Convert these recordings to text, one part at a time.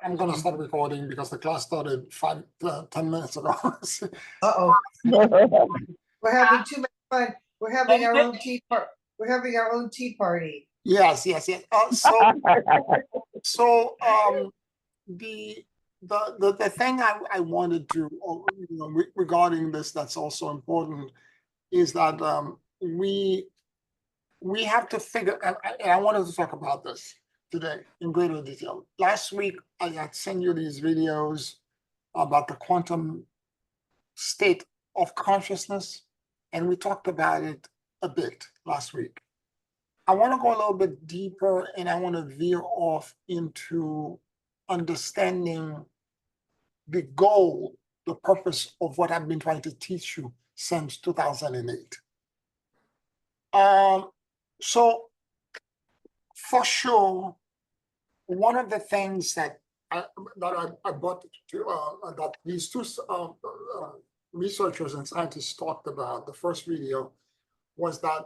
I'm going to start recording because the class started 10 minutes ago. Uh-oh. We're having too much fun. We're having our own tea party. We're having our own tea party. Yes. The thing I wanted to, regarding this, that's also important, is that we have to figure. And I wanted to talk about this today in greater detail. Last week, I had sent you these videos about the quantum state of consciousness, and we talked about it a bit last week. I want to go a little bit deeper, and I want to veer off into understanding the goal, the purpose of what I've been trying to teach you since 2008. So for sure, one of the things that I brought to that these two researchers and scientists talked about, the first video, was that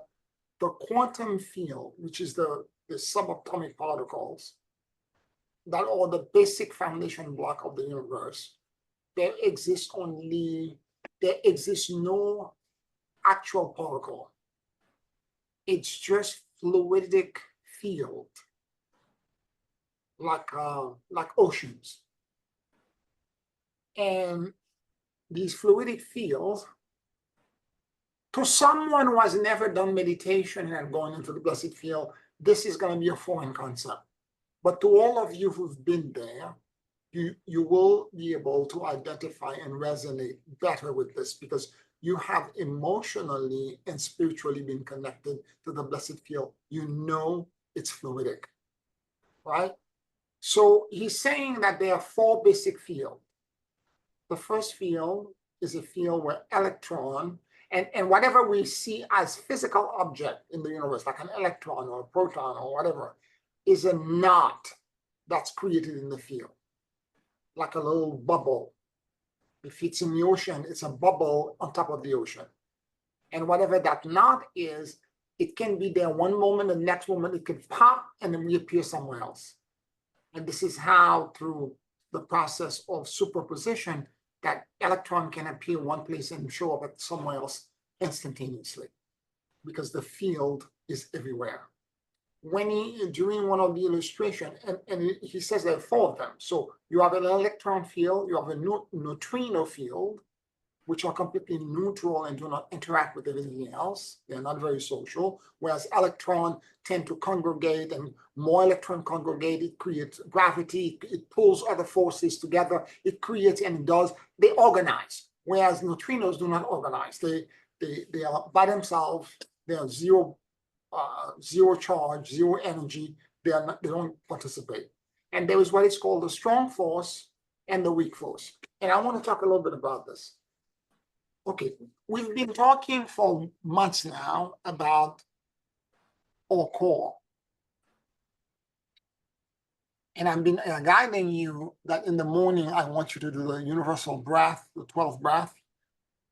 the quantum field, which is the subatomic particles that are the basic foundation block of the universe, there exists no actual particle. It's just fluidic field, like oceans. And these fluidic fields, to someone who has never done meditation and gone into the blessed field, this is going to be a foreign concept. But to all of you who've been there, you will be able to identify and resonate better with this, because you have emotionally and spiritually been connected to the blessed field. You know it's fluidic, right? So he's saying that there are four basic fields. The first field is a field where electron, and whatever we see as physical object in the universe, like an electron or a proton or whatever, is a knot that's created in the field, like a little bubble. If it's in the ocean, it's a bubble on top of the ocean. And whatever that knot is, it can be there one moment, the next moment it could pop and then reappear somewhere else. And this is how, through the process of superposition, that electron can appear one place and show up at somewhere else instantaneously, because the field is everywhere. When during one of the illustration, and he says there are four of them. So you have an electron field, you have a neutrino field, which are completely neutral and do not interact with everything else. They're not very social, whereas electrons tend to congregate, and more electron congregate, it creates gravity, it pulls other forces together, it creates, and it does, they organize. Whereas neutrinos do not organize. They are by themselves, they are zero charge, zero energy, they don't participate. And there is what is called the strong force and the weak force. And I want to talk a little bit about this. Okay, we've been talking for months now about our core. And I've been guiding you that in the morning, I want you to do the universal breath, the 12th breath.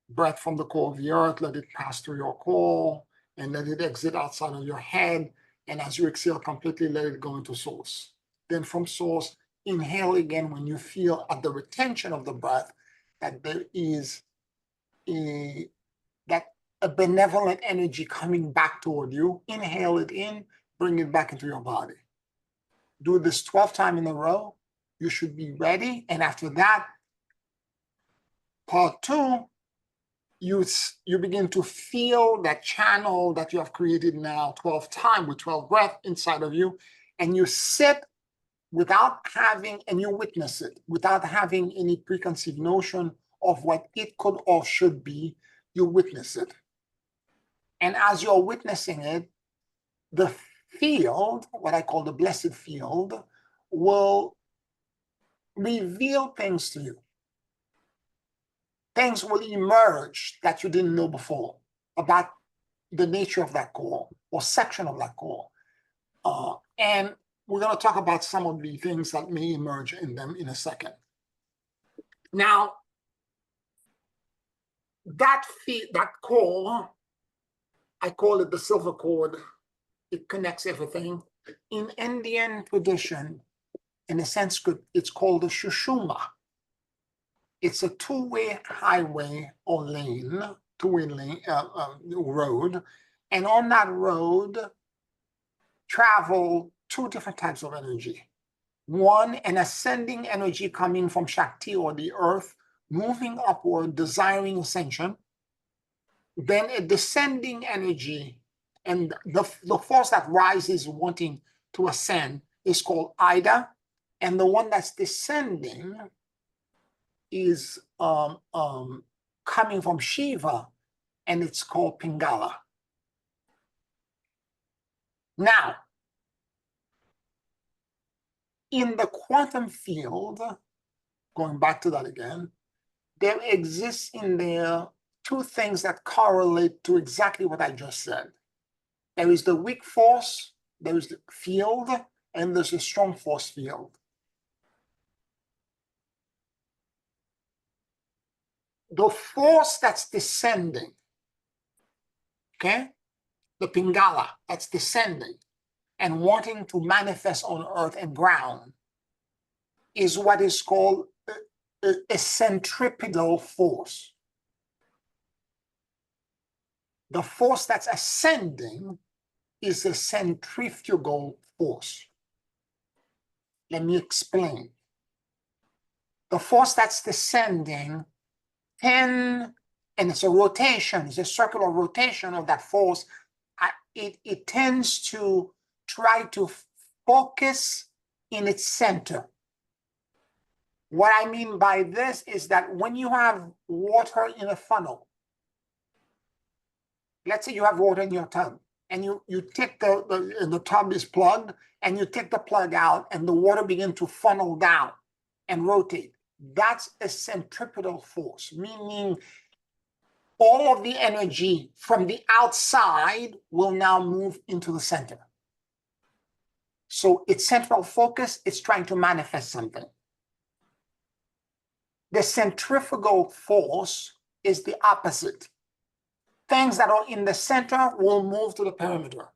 Breath from the core of the earth, let it pass through your core and let it exit outside of your head. And as you exhale completely, let it go into source. Then from source, inhale again when you feel at the retention of the breath that there is a benevolent energy coming back toward you. Inhale it in, bring it back into your body. Do this 12 times in a row. You should be ready. And after that, part 2, you begin to feel that channel that you have created now 12 times with 12 breaths inside of you. And you sit without having, and you witness it, without having any preconceived notion of what it could or should be. You witness it. And as you're witnessing it, the field, what I call the blessed field, will reveal things to you. Things will emerge that you didn't know before about the nature of that core or section of that core. And we're going to talk about some of the things that may emerge in them in a second. Now, that core, I call it the silver cord. It connects everything. In Indian tradition, in a Sanskrit, it's called a Shushuma. It's a two-way highway or lane, two-way lane, road. And on that road, travel two different types of energy. One, an ascending energy coming from Shakti or the earth, moving upward, desiring ascension. Then a descending energy, and the force that rises wanting to ascend is called Ida. And the one that's descending is coming from Shiva, and it's called Pingala. Now, in the quantum field, going back to that again, there exists in there two things that correlate to exactly what I just said. There is the weak force, there is the field, and there's a strong force field. The force that's descending, okay, the Pingala that's descending and wanting to manifest on earth and ground is what is called a centripetal force. The force that's ascending is a centrifugal force. Let me explain. The force that's descending and it's a rotation, it's a circular rotation of that force. It tends to try to focus in its center. What I mean by this is that when you have water in a funnel, let's say you have water in your tub, and you take the tub is plugged, and you take the plug out, and the water begins to funnel down and rotate. That's a centripetal force, meaning all of the energy from the outside will now move into the center. So its central focus is trying to manifest something. The centrifugal force is the opposite. Things that are in the center will move to the perimeter.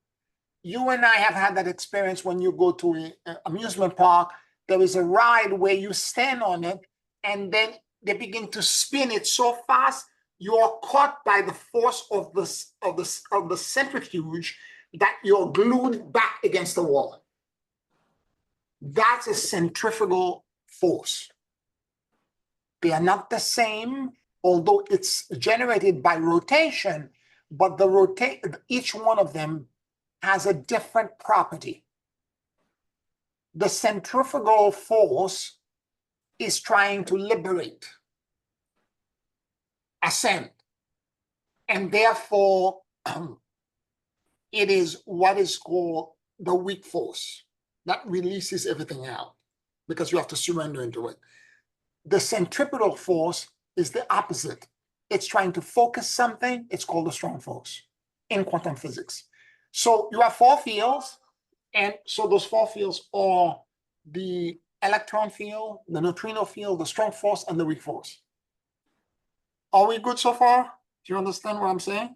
You and I have had that experience when you go to an amusement park. There is a ride where you stand on it, and then they begin to spin it so fast, you are caught by the force of the centrifuge that you're glued back against the wall. That's a centrifugal force. They are not the same, although it's generated by rotation, but each one of them has a different property. The centrifugal force is trying to liberate, ascend, and therefore it is what is called the weak force that releases everything out because you have to surrender into it. The centripetal force is the opposite. It's trying to focus something. It's called a strong force in quantum physics. So you have four fields, and so those four fields are the electron field, the neutrino field, the strong force, and the weak force. Are we good so far? Do you understand what I'm saying?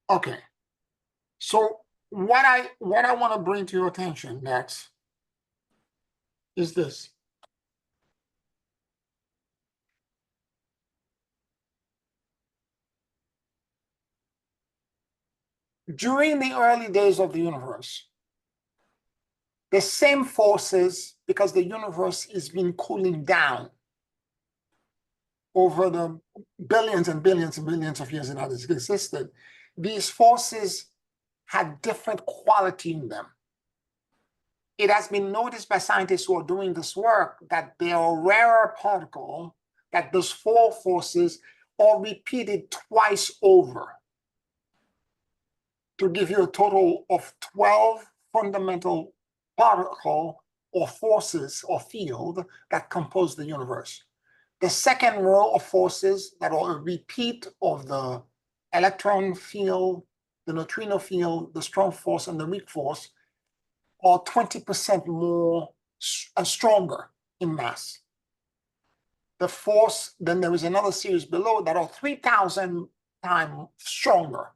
Okay. So what I want to bring to your attention next is this. During the early days of the universe, the same forces, because the universe has been cooling down over the billions and billions and billions of years that it has existed, these forces had different quality in them. It has been noticed by scientists who are doing this work that there are rarer particles, that those four forces are repeated twice over to give you a total of 12 fundamental particle or forces or field that compose the universe. The second row of forces that are a repeat of the electron field, the neutrino field, the strong force, and the weak force are 20% more stronger in mass. The force, then there is another series below that are 3,000 times stronger.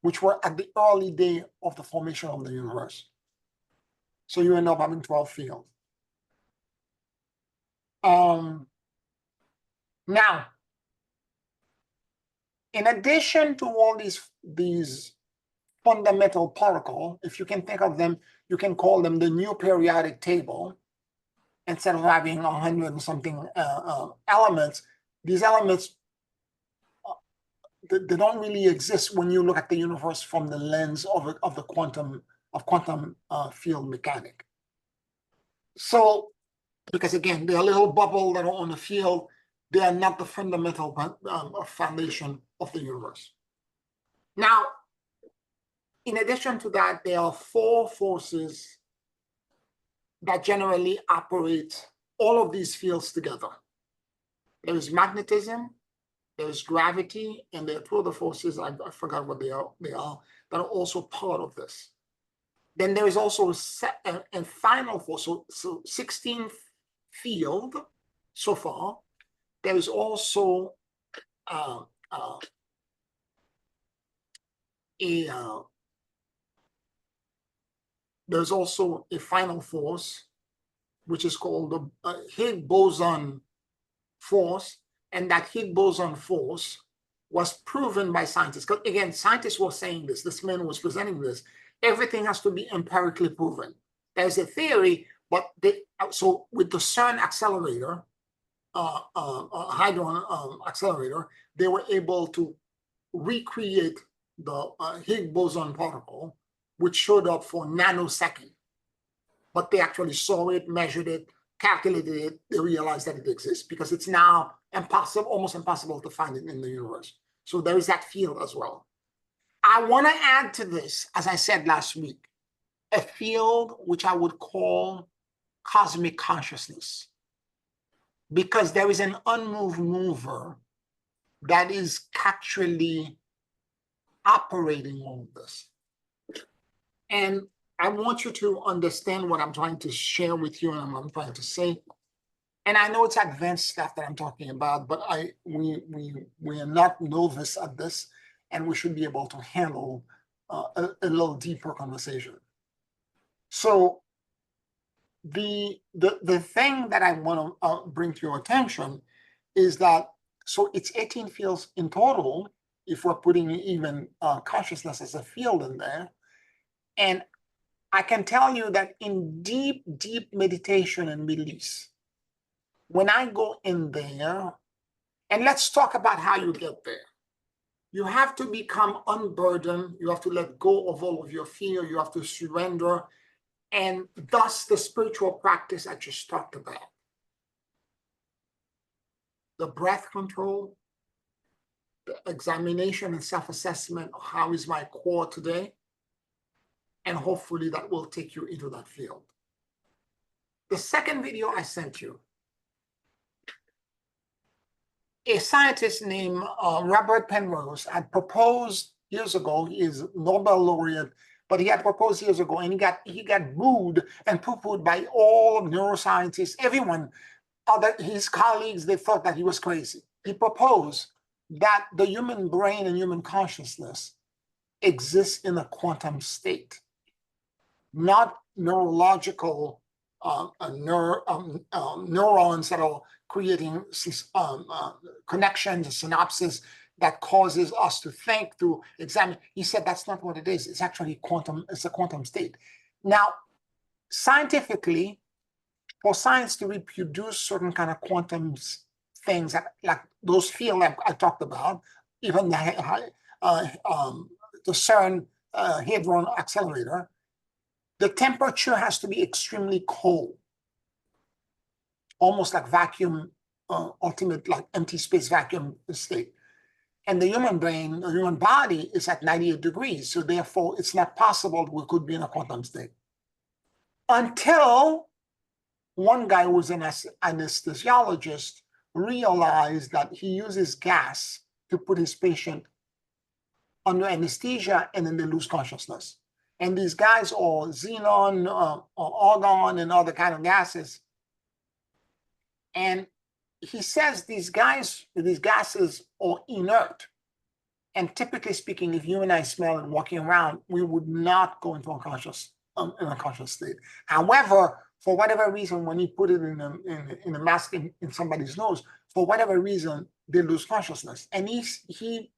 which were at the early day of the formation of the universe. So you end up having 12 fields. Now, in addition to all these fundamental particles, if you can think of them, you can call them the new periodic table. Instead of having 100 and something elements, these elements, they don't really exist when you look at the universe from the lens of the quantum field mechanic. So, because again, they're a little bubble that are on the field, they are not the fundamental foundation of the universe. Now, in addition to that, there are 4 forces that generally operate all of these fields together. There is magnetism, there is gravity, and there are 2 other forces, I forgot what they are, that are also part of this. Then there is also a final force, so 16th field so far. There is also there's also a final force, which is called the Higgs boson force, and that Higgs boson force was proven by scientists. Because again, scientists were saying this man was presenting this, everything has to be empirically proven. There's a theory, but so with the CERN accelerator, Hadron accelerator, they were able to recreate the Higgs boson particle, which showed up for nanosecond. But they actually saw it, measured it, calculated it, they realized that it exists because it's now impossible, almost impossible to find it in the universe. So there is that field as well. I want to add to this, as I said last week, a field which I would call cosmic consciousness, because there is an unmoved mover that is actually operating all of this. And I want you to understand what I'm trying to share with you and what I'm trying to say. And I know it's advanced stuff that I'm talking about, but we are not novice at this, and we should be able to handle a little deeper conversation. So the thing that I want to bring to your attention is that, so it's 18 fields in total, if we're putting even consciousness as a field in there. And I can tell you that in deep, deep meditation and release, when I go in there, and let's talk about how you get there. You have to become unburdened. You have to let go of all of your fear. You have to surrender. And thus the spiritual practice I just talked about. The breath control, the examination and self-assessment of how is my core today. And hopefully that will take you into that field. The second video I sent you, a scientist named Robert Penrose had proposed years ago. He is Nobel laureate, but he had proposed years ago, and he got booed and poo-pooed by all neuroscientists, everyone, his colleagues. They thought that he was crazy. He proposed that the human brain and human consciousness exists in a quantum state, not neurological neurons that are creating connections, synapses that causes us to think, to examine. He said that's not what it is. It's actually quantum. It's a quantum state. Now, scientifically, for science to reproduce certain kind of quantum things, like those fields I talked about, even the CERN Hadron Accelerator, the temperature has to be extremely cold, almost like vacuum, ultimate, like empty space vacuum state. And the human brain, the human body is at 98 degrees. So therefore, it's not possible we could be in a quantum state. Until one guy who was an anesthesiologist realized that he uses gas to put his patient under anesthesia, and then they lose consciousness. And these guys are xenon, or argon, and other kind of gases. And he says these gases are inert. And typically speaking, if you and I smell it walking around, we would not go into an unconscious state. However, for whatever reason, when you put it in a mask in somebody's nose, for whatever reason, they lose consciousness. And he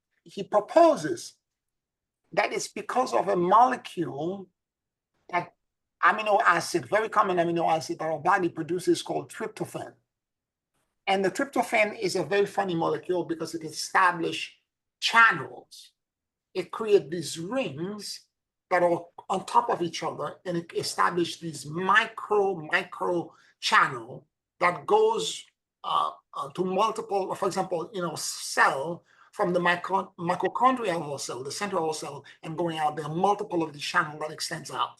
proposes that it's because of a molecule, that amino acid, very common amino acid that our body produces, called tryptophan. And the tryptophan is a very funny molecule because it establishes channels. It creates these rings that are on top of each other, and it establishes these micro channel that goes to multiple, for example, cell from the mitochondrial cell, the central cell, and going out there, multiple of these channels that extends out.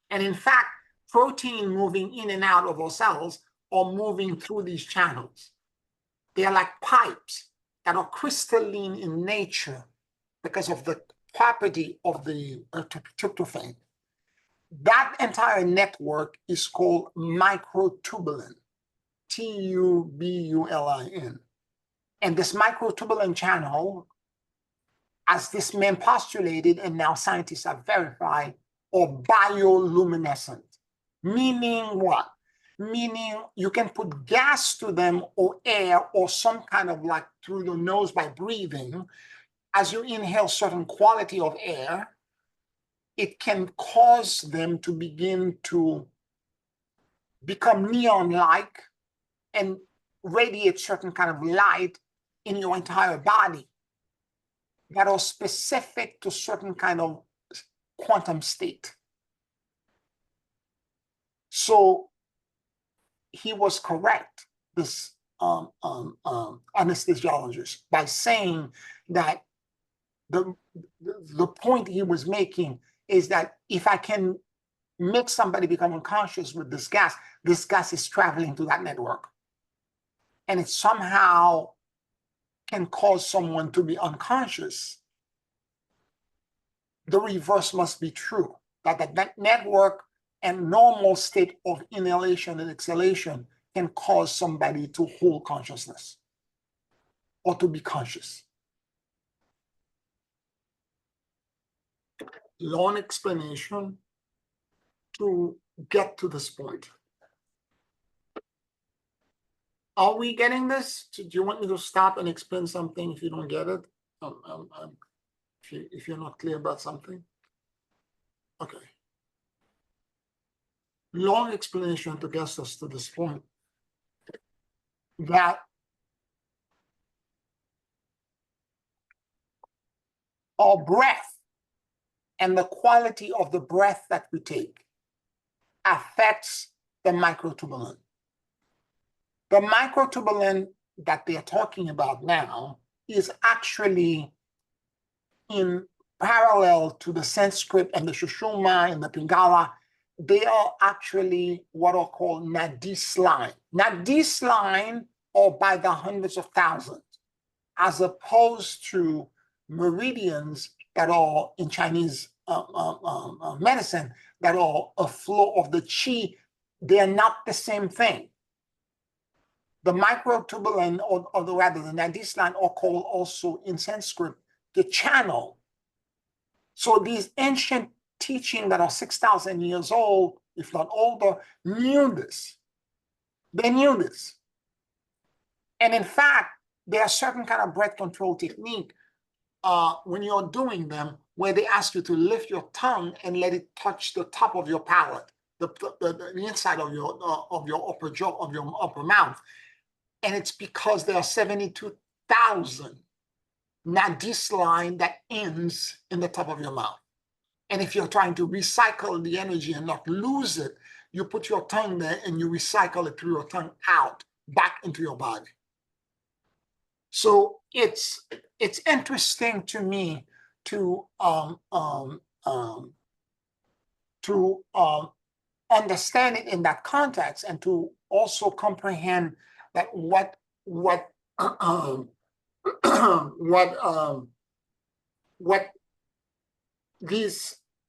And in fact, protein moving in and out of our cells are moving through these channels. They are like pipes that are crystalline in nature because of the property of the tryptophan. That entire network is called microtubulin, Tubulin. And this microtubulin channel, as this man postulated, and now scientists have verified, are bioluminescent. Meaning what? Meaning you can put gas to them, or air, or some kind of, like through the nose by breathing. As you inhale certain quality of air, it can cause them to begin to become neon-like and radiate certain kind of light in your entire body that are specific to certain kind of quantum state. So he was correct, this anesthesiologist, by saying that the point he was making is that if I can make somebody become unconscious with this gas is traveling to that network. And it somehow can cause someone to be unconscious. The reverse must be true, that network and normal state of inhalation and exhalation can cause somebody to hold consciousness or to be conscious. Long explanation to get to this point. Are we getting this? Do you want me to stop and explain something if you don't get it? If you're not clear about something? Okay. Long explanation to get us to this point. That our breath and the quality of the breath that we take affects the microtubulin. The microtubulin that they're talking about now is actually in parallel to the Sanskrit and the Shushuma and the Pingala. They are actually what are called nadis line. Nadis line are by the hundreds of thousands, as opposed to meridians that are in Chinese medicine that are a flow of the qi. They're not the same thing. The microtubulin, or rather the nadis line, are called also in Sanskrit the channel. So these ancient teachings that are 6,000 years old, if not older, knew this. They knew this. And in fact, there are certain kind of breath control technique when you're doing them, where they ask you to lift your tongue and let it touch the top of your palate, the inside of your upper jaw, of your upper mouth. And it's because there are 72,000 nadis line that ends in the top of your mouth. And if you're trying to recycle the energy and not lose it, you put your tongue there and you recycle it through your tongue out, back into your body. So it's interesting to me to understand it in that context, and to also comprehend that what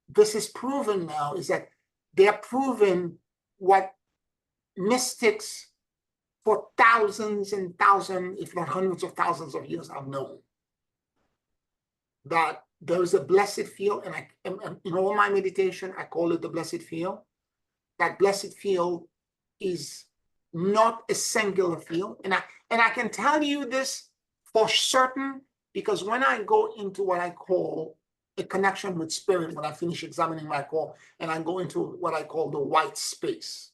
this is proven now is that they are proven what mystics for thousands and thousands, if not hundreds of thousands of years, have known. that there is a blessed field, and in all my meditation, I call it the blessed field. That blessed field is not a singular field. And I can tell you this for certain, because when I go into what I call a connection with spirit, when I finish examining my call, and I go into what I call the white space,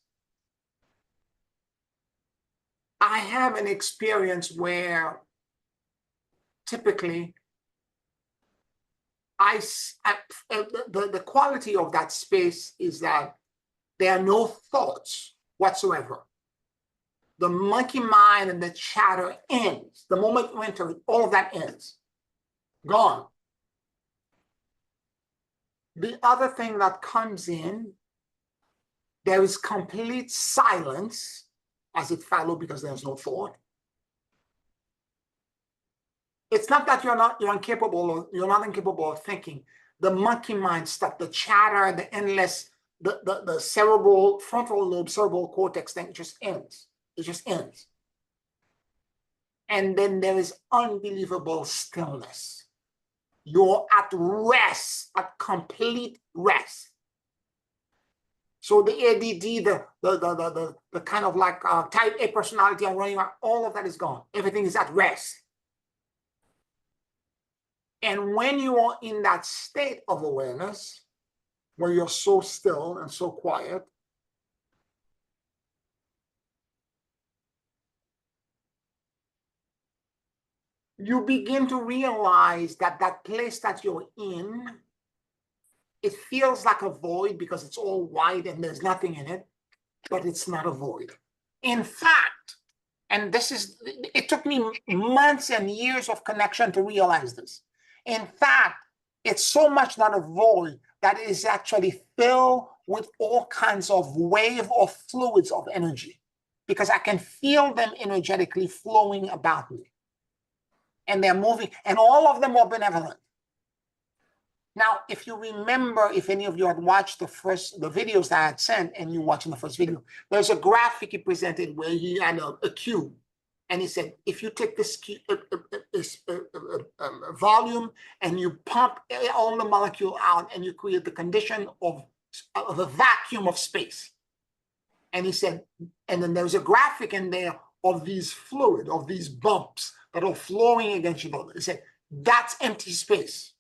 I have an experience where typically the quality of that space is that there are no thoughts whatsoever. The monkey mind and the chatter ends. The moment you enter it, all of that ends. Gone. The other thing that comes in, there is complete silence as it follows because there's no thought. It's not that you're not incapable of thinking. The monkey mind stuff, the chatter, the endless, the cerebral, frontal lobe, cerebral cortex thing, it just ends. It just ends. And then there is unbelievable stillness. You're at rest, at complete rest. So the ADD, the kind of like type A personality and running around, all of that is gone. Everything is at rest. And when you are in that state of awareness, where you're so still and so quiet, you begin to realize that that place that you're in, it feels like a void because it's all white and there's nothing in it, but it's not a void. In fact, and it took me months and years of connection to realize this. In fact, it's so much not a void that it is actually filled with all kinds of wave or fluids of energy, because I can feel them energetically flowing about me. And they're moving, and all of them are benevolent. Now, if you remember, if any of you had watched the videos that I had sent, and you're watching the first video, there's a graphic he presented where he had a cube, and he said, if you take this volume and you pump all the molecule out, and you create the condition of a vacuum of space. And he said, and then there's a graphic in there of these fluid, of these bumps that are flowing against each other. He said, that's empty space.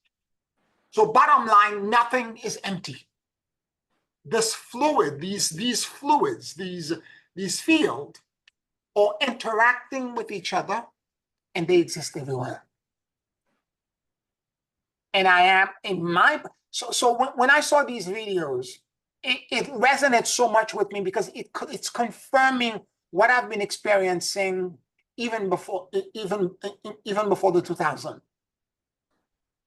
So bottom line, nothing is empty. This fluid, these fluids, these fields are interacting with each other, and they exist everywhere. And I am in my, so when I saw these videos, it resonates so much with me, because it's confirming what I've been experiencing even before the 2000.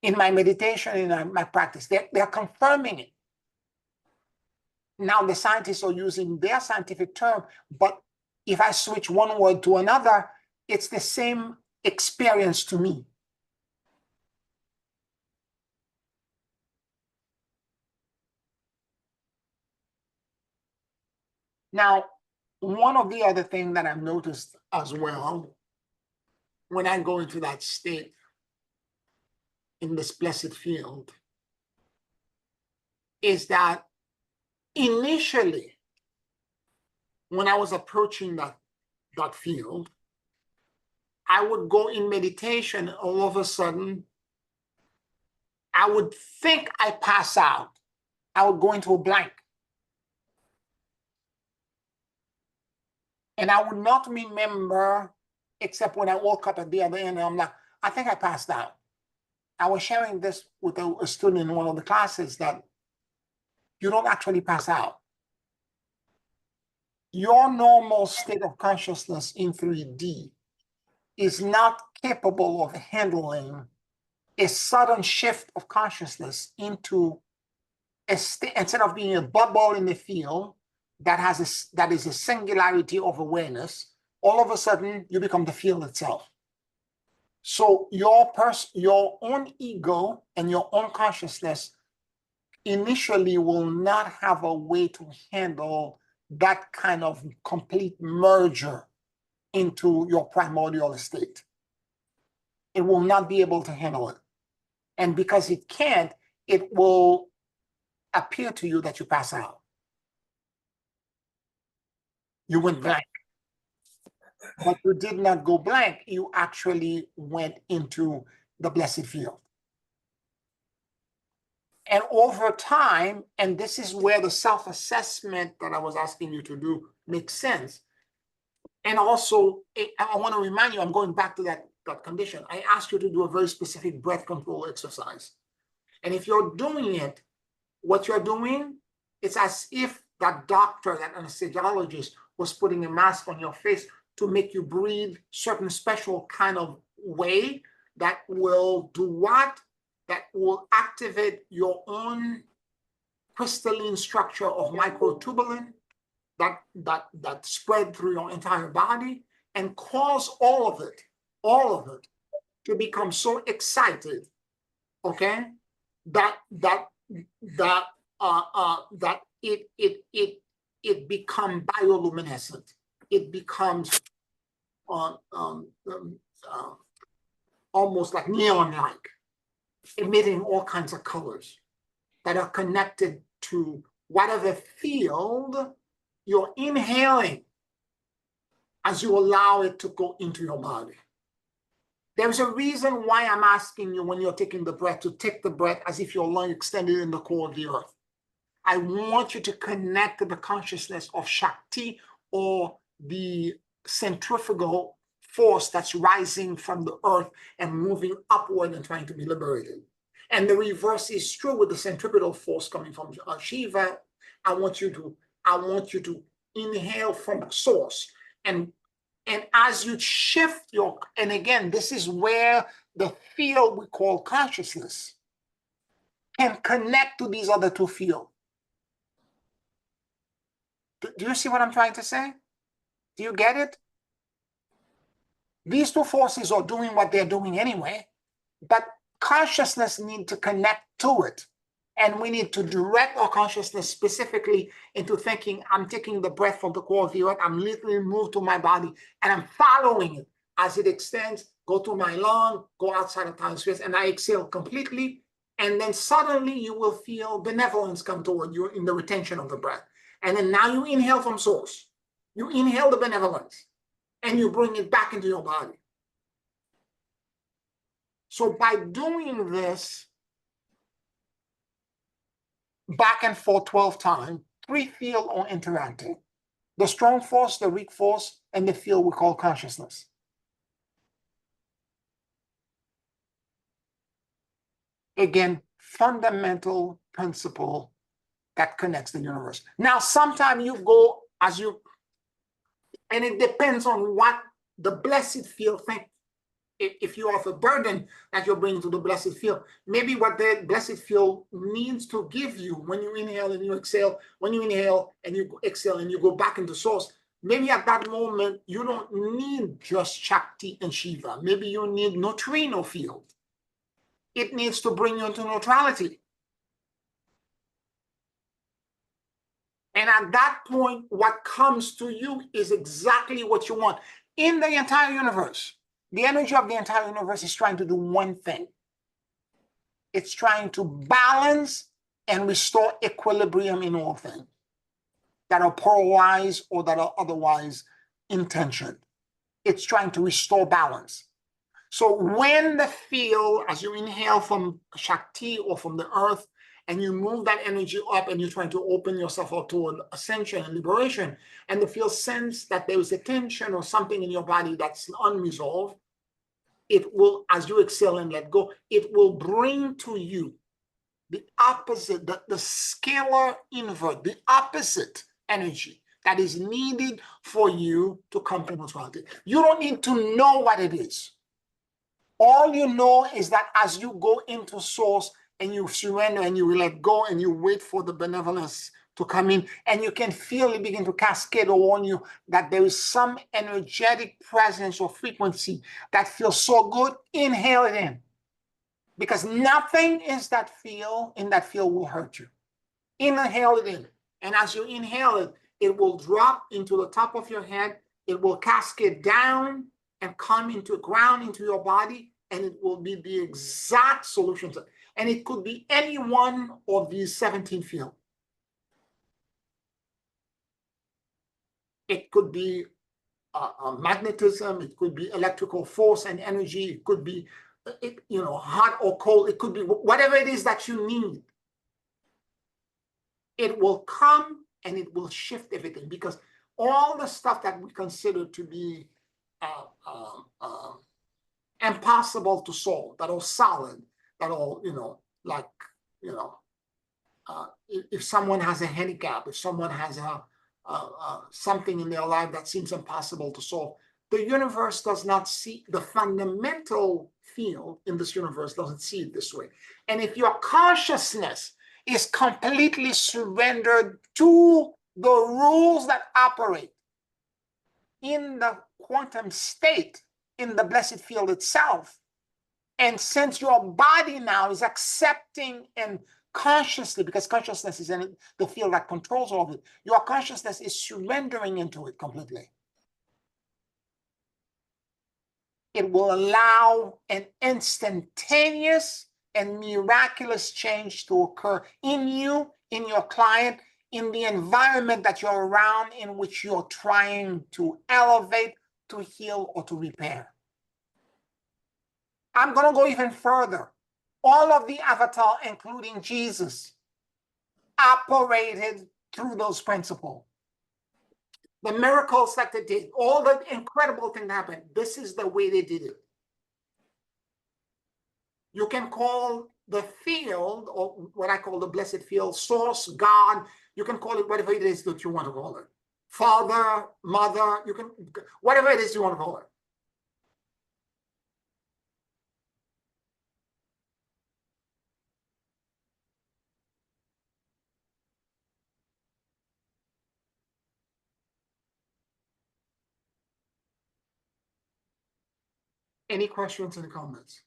In my meditation, in my practice, they're confirming it. Now the scientists are using their scientific term, but if I switch one word to another, it's the same experience to me. Now, one of the other things that I've noticed as well, when I go into that state in this blessed field, is that initially, when I was approaching that field, I would go in meditation, all of a sudden, I would think I pass out. I would go into a blank. And I would not remember, except when I woke up at the other end, and I'm like, I think I passed out. I was sharing this with a student in one of the classes, that you don't actually pass out. Your normal state of consciousness in 3D is not capable of handling a sudden shift of consciousness into a state, instead of being a bubble in the field that is a singularity of awareness, all of a sudden you become the field itself. So your own ego and your own consciousness initially will not have a way to handle that kind of complete merger into your primordial state. It will not be able to handle it. And because it can't, it will appear to you that you pass out. You went blank. But you did not go blank. You actually went into the blessed field. And over time, and this is where the self-assessment that I was asking you to do makes sense. And also, I want to remind you, I'm going back to that condition. I asked you to do a very specific breath control exercise. And if you're doing it, what you're doing, it's as if that doctor, that anesthesiologist was putting a mask on your face to make you breathe certain special kind of way that will do what? That will activate your own crystalline structure of microtubulin that spread through your entire body and cause all of it to become so excited, okay, that it become bioluminescent. It becomes almost like neon-like, emitting all kinds of colors that are connected to whatever field you're inhaling as you allow it to go into your body. There's a reason why I'm asking you when you're taking the breath to take the breath as if your lung extended in the core of the earth. I want you to connect to the consciousness of Shakti, or the centrifugal force that's rising from the earth and moving upward and trying to be liberated. And the reverse is true with the centripetal force coming from Shiva. I want you to inhale from the source. And as you shift your, and again, this is where the field we call consciousness can connect to these other two fields. Do you see what I'm trying to say? Do you get it? These two forces are doing what they're doing anyway, but consciousness needs to connect to it. And we need to direct our consciousness specifically into thinking, I'm taking the breath from the core of the earth, I'm literally moved to my body, and I'm following it as it extends, go to my lung, go outside of time and space, and I exhale completely. And then suddenly you will feel benevolence come toward you in the retention of the breath. And then now you inhale from source. You inhale the benevolence and you bring it back into your body. So by doing this back and forth 12 times, 3 fields are interacting. The strong force, the weak force, and the field we call consciousness. Again, fundamental principle that connects the universe. Now, sometimes you go as you, and it depends on what the blessed field think. If you have a burden that you're bringing to the blessed field, maybe what the blessed field needs to give you when you inhale and you exhale, when you inhale and you exhale and you go back into source, maybe at that moment, you don't need just Shakti and Shiva. Maybe you need neutrino field. It needs to bring you into neutrality. And at that point, what comes to you is exactly what you want. In the entire universe, the energy of the entire universe is trying to do one thing. It's trying to balance and restore equilibrium in all things that are polarized or that are otherwise intentioned. It's trying to restore balance. So when the field, as you inhale from Shakti or from the earth, and you move that energy up and you're trying to open yourself up toward ascension and liberation, and the field sense that there is a tension or something in your body that's unresolved, it will, as you exhale and let go, it will bring to you the opposite, the scalar invert, the opposite energy that is needed for you to come to neutrality. You don't need to know what it is. All you know is that as you go into source and you surrender and you let go and you wait for the benevolence to come in, and you can feel it begin to cascade on you, that there is some energetic presence or frequency that feels so good, inhale it in. Because nothing is in that field will hurt you. Inhale it in. And as you inhale it, it will drop into the top of your head. It will cascade down and come into ground into your body. and it will be the exact solution. And it could be any one of these 17 fields. It could be magnetism, it could be electrical force and energy, it could be hot or cold, it could be whatever it is that you need. It will come and it will shift everything, because all the stuff that we consider to be impossible to solve, that are solid, that are, if someone has a handicap, if someone has something in their life that seems impossible to solve, the universe does not see, the fundamental field in this universe doesn't see it this way. And if your consciousness is completely surrendered to the rules that operate in the quantum state, in the blessed field itself, and since your body now is accepting and consciously, because consciousness is in the field that controls all of it, your consciousness is surrendering into it completely. It will allow an instantaneous and miraculous change to occur in you, in your client, in the environment that you're around, in which you're trying to elevate, to heal, or to repair. I'm going to go even further. All of the avatar, including Jesus, operated through those principles. The miracles that they did, all the incredible things that happened, this is the way they did it. You can call the field, or what I call the blessed field, source, God, you can call it whatever it is that you want to call it. Father, mother, you can, whatever it is you want to call it. Any questions and comments?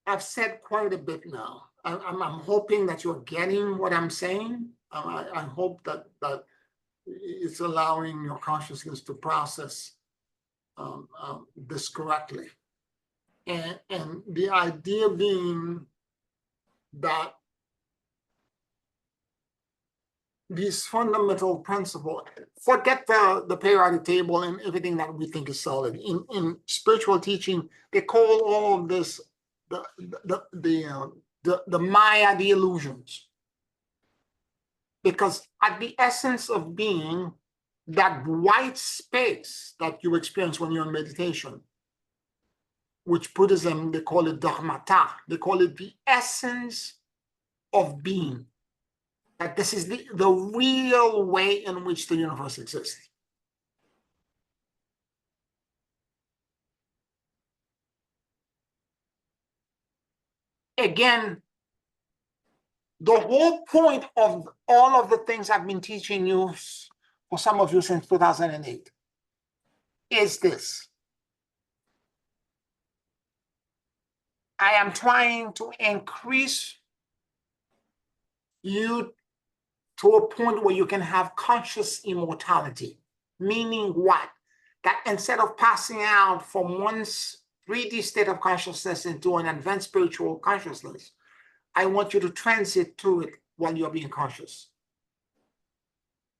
I've said quite a bit now. I'm hoping that you're getting what I'm saying. I hope that it's allowing your consciousness to process this correctly. And the idea being that these fundamental principles, forget the periodic table and everything that we think is solid. In spiritual teaching, they call all of this the Maya, the illusions. Because at the essence of being, that white space that you experience when you're in meditation, which Buddhism, they call it dharmata, they call it the essence of being. That this is the real way in which the universe exists. Again, the whole point of all of the things I've been teaching you, for some of you since 2008, is this. I am trying to increase you to a point where you can have conscious immortality. Meaning what? That instead of passing out from one 3D state of consciousness into an advanced spiritual consciousness, I want you to transit through it while you're being conscious.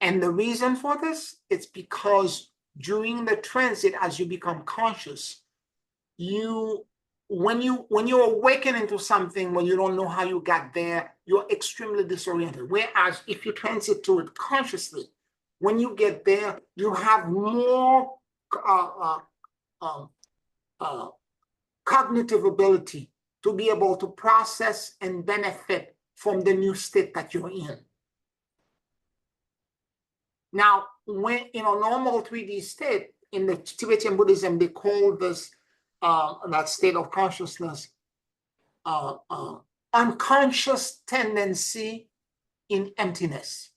And the reason for this, it's because during the transit, as you become conscious, when you awaken into something, when you don't know how you got there, you're extremely disoriented. Whereas if you transit through it consciously, when you get there, you have more cognitive ability to be able to process and benefit from the new state that you're in. Now, when in a normal 3D state, in the Tibetan Buddhism, they call this that state of consciousness unconscious tendency in emptiness.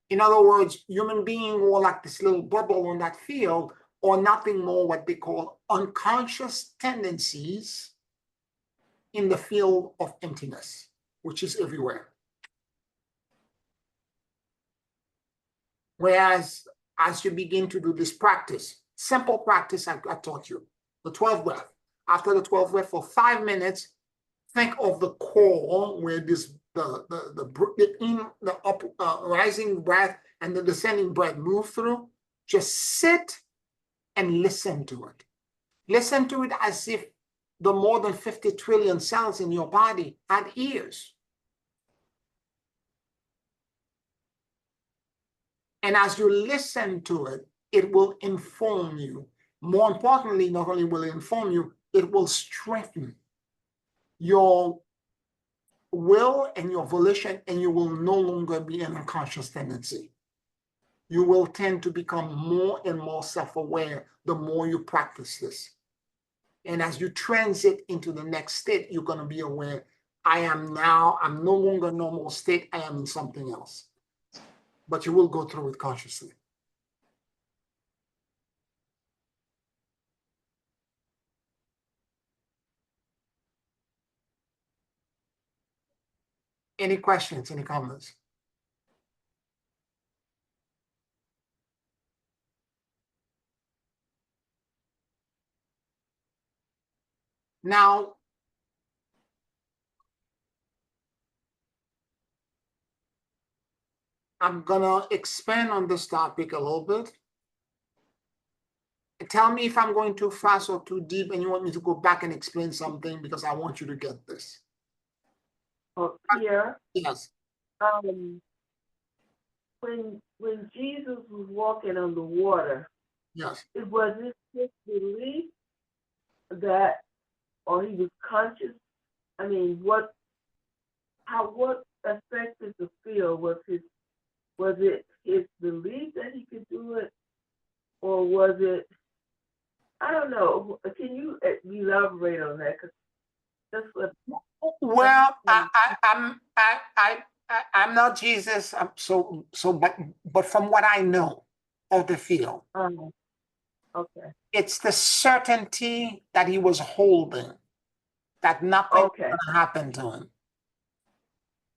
In other words, human being were like this little bubble on that field, or nothing more what they call unconscious tendencies in the field of emptiness, which is everywhere. Whereas as you begin to do this practice, simple practice I taught you, the 12 breath. After the 12 breath for 5 minutes, think of the core where this rising breath and the descending breath move through. Just sit and listen to it. Listen to it as if the more than 50 trillion cells in your body had ears. And as you listen to it, it will inform you. More importantly, not only will it inform you, it will strengthen your will and your volition, and you will no longer be an unconscious tendency. You will tend to become more and more self-aware the more you practice this. And as you transit into the next state, you're going to be aware, I'm no longer normal state, I am in something else. But you will go through it consciously. Any questions, any comments? Now, I'm gonna expand on this topic a little bit. Tell me if I'm going too fast or too deep and you want me to go back and explain something, because I want you to get this. Oh, Pierre, Yes. When Jesus was walking on the water, Yes. it was his belief that, or he was conscious. I mean, what affected the field? Was it his belief that he could do it, or was it? I don't know. Can you elaborate on that? Because that's what. Well, I'm not Jesus. But from what I know of the field, Okay. it's the certainty that he was holding that nothing Okay. going to happen to him.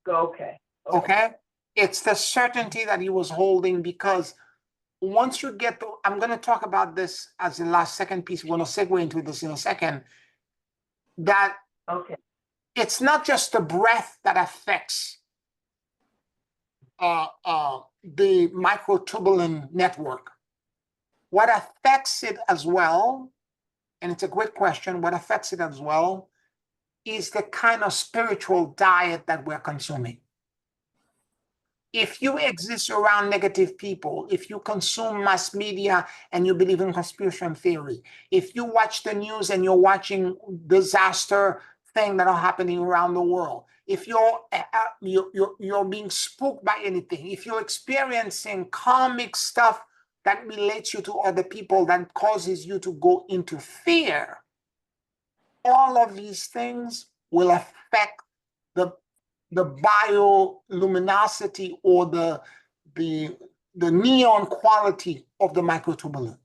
Okay. Okay? It's the certainty that he was holding, because once you get to, I'm going to talk about this as the last second piece. We're going to segue into this in a second. That Okay. it's not just the breath that affects the microtubule network. What affects it as well, and it's a great question, what affects it as well is the kind of spiritual diet that we're consuming. If you exist around negative people, if you consume mass media and you believe in conspiracy theory, if you watch the news and you're watching disaster things that are happening around the world, if you're being spooked by anything, if you're experiencing karmic stuff that relates you to other people that causes you to go into fear, all of these things will affect the bioluminosity or the neon quality of the microtubule.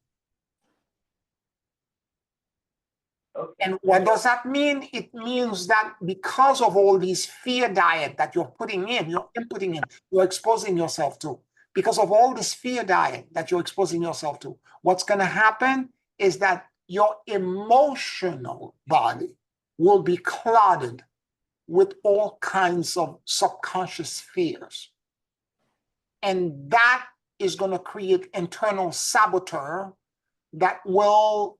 Okay. And what does that mean? It means that because of all these fear diet that you're putting in, you're inputting in, you're exposing yourself to, because of all this fear diet that you're exposing yourself to, what's going to happen is that your emotional body will be clouded with all kinds of subconscious fears. And that is going to create internal saboteur that will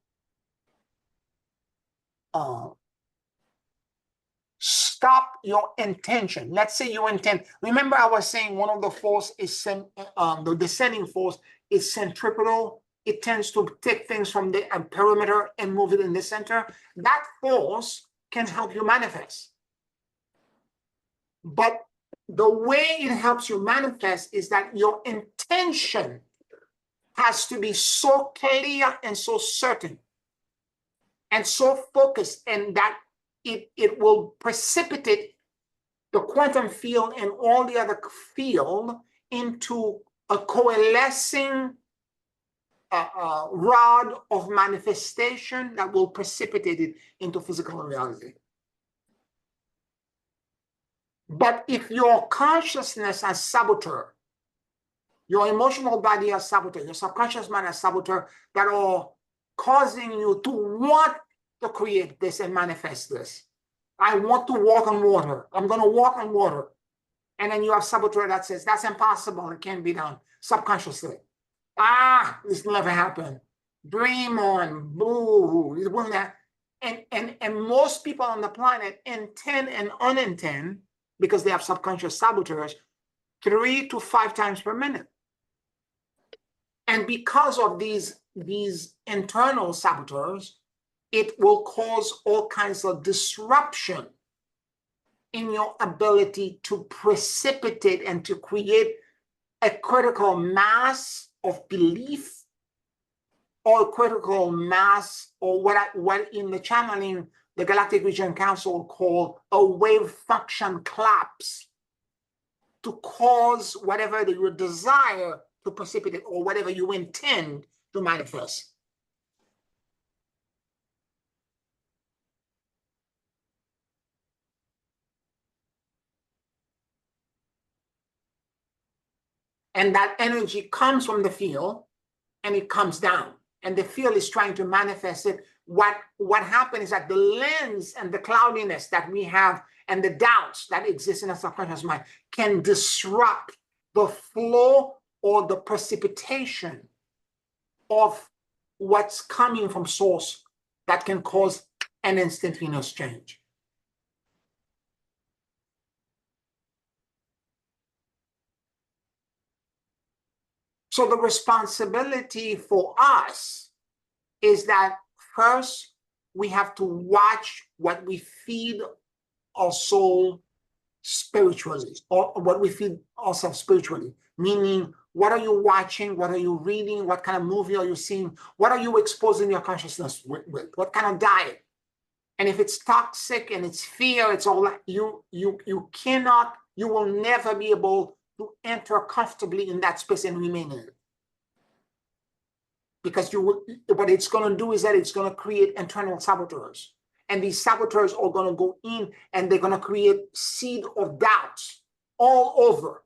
stop your intention. Let's say you intend. Remember, I was saying one of the force is the descending force is centripetal. It tends to take things from the perimeter and move it in the center. That force can help you manifest. But the way it helps you manifest is that your intention has to be so clear and so certain and so focused, and that it will precipitate the quantum field and all the other field into a coalescing rod of manifestation that will precipitate it into physical reality. But if your consciousness has saboteur, Your emotional body has saboteur, your subconscious mind has saboteur that are causing you to want to create this and manifest this. I want to walk on water. I'm going to walk on water. And then you have saboteur that says, that's impossible. It can't be done subconsciously. This never happened. Dream on, boo, it will not. And most people on the planet intend and unintend, because they have subconscious saboteurs, 3 to 5 times per minute. And because of these internal saboteurs, it will cause all kinds of disruption in your ability to precipitate and to create a critical mass of belief, or critical mass, or what in the channeling, the Galactic Region Council called a wave function collapse, to cause whatever you desire to precipitate or whatever you intend to manifest. And that energy comes from the field and it comes down. And the field is trying to manifest it. What happened is that the lens and the cloudiness that we have and the doubts that exist in the subconscious mind can disrupt the flow or the precipitation of what's coming from source that can cause an instantaneous change. So the responsibility for us is that first, we have to watch what we feed our soul spiritually, or what we feed ourselves spiritually. Meaning, what are you watching? What are you reading? What kind of movie are you seeing? What are you exposing your consciousness with? What kind of diet? And if it's toxic and it's fear, it's all that you will never be able to enter comfortably in that space and remain in it. Because what it's going to do is that it's going to create internal saboteurs. And these saboteurs are going to go in and they're going to create seed of doubts all over.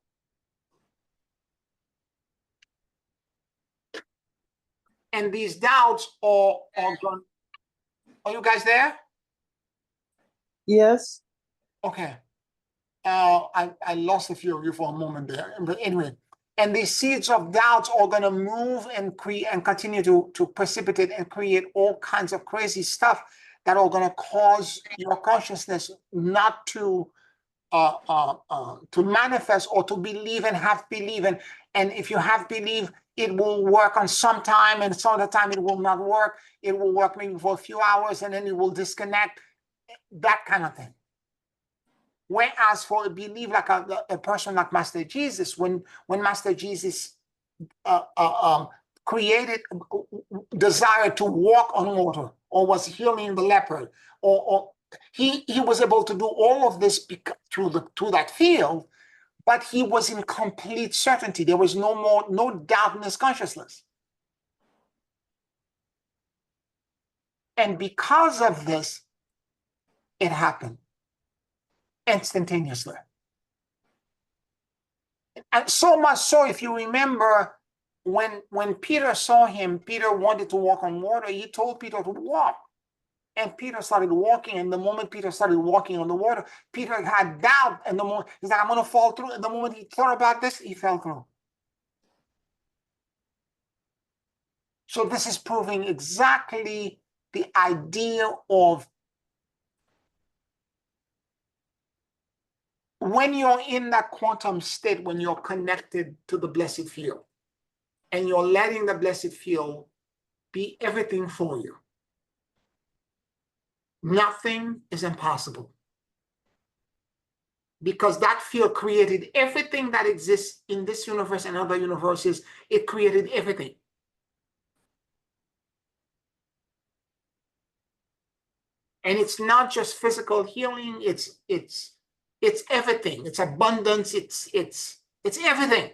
And these doubts are going. Are you guys there? Yes. Okay. I lost a few of you for a moment there. But anyway, and these seeds of doubts are going to move and create and continue to precipitate and create all kinds of crazy stuff that are going to cause your consciousness not to manifest or to believe and have belief. And if you have belief, it will work on some time, and some of the time it will not work. It will work maybe for a few hours and then it will disconnect, that kind of thing. Whereas for a belief like a person like Master Jesus, when Master Jesus created desire to walk on water, or was healing the leopard, or he was able to do all of this through that field, but he was in complete certainty. There was no doubt in his consciousness. And because of this, it happened instantaneously. And so much so, if you remember, when Peter saw him, Peter wanted to walk on water. He told Peter to walk. And Peter started walking. And the moment Peter started walking on the water, Peter had doubt. And the moment he's like, I'm going to fall through. And the moment he thought about this, he fell through. So this is proving exactly the idea of when you're in that quantum state, when you're connected to the blessed field, and you're letting the blessed field be everything for you, nothing is impossible. Because that field created everything that exists in this universe and other universes. It created everything. And it's not just physical healing, it's everything. It's abundance, it's everything.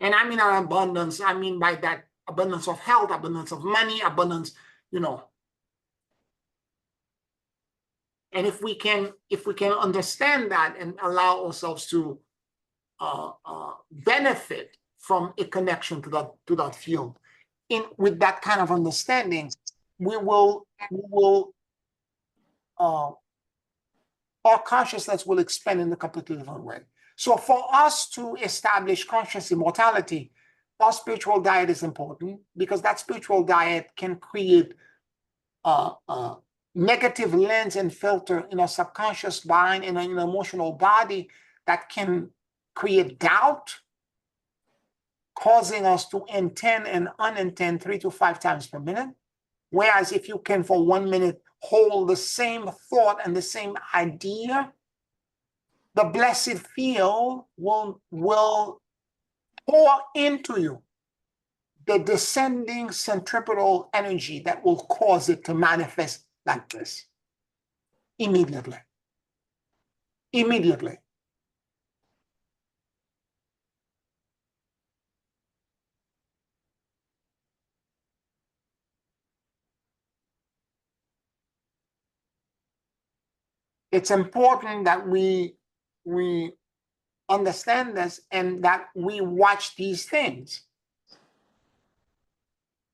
And I mean our abundance, I mean by that abundance of health, abundance of money, abundance, And if we can understand that and allow ourselves to benefit from a connection to that field. With that kind of understanding, our consciousness will expand in a completely different way. So for us to establish conscious immortality, our spiritual diet is important, because that spiritual diet can create a negative lens and filter in our subconscious mind and in an emotional body that can create doubt, causing us to intend and unintend 3 to 5 times per minute. Whereas if you can for 1 minute hold the same thought and the same idea, the blessed field will pour into you the descending centripetal energy that will cause it to manifest like this immediately. Immediately. It's important that we understand this and that we watch these things.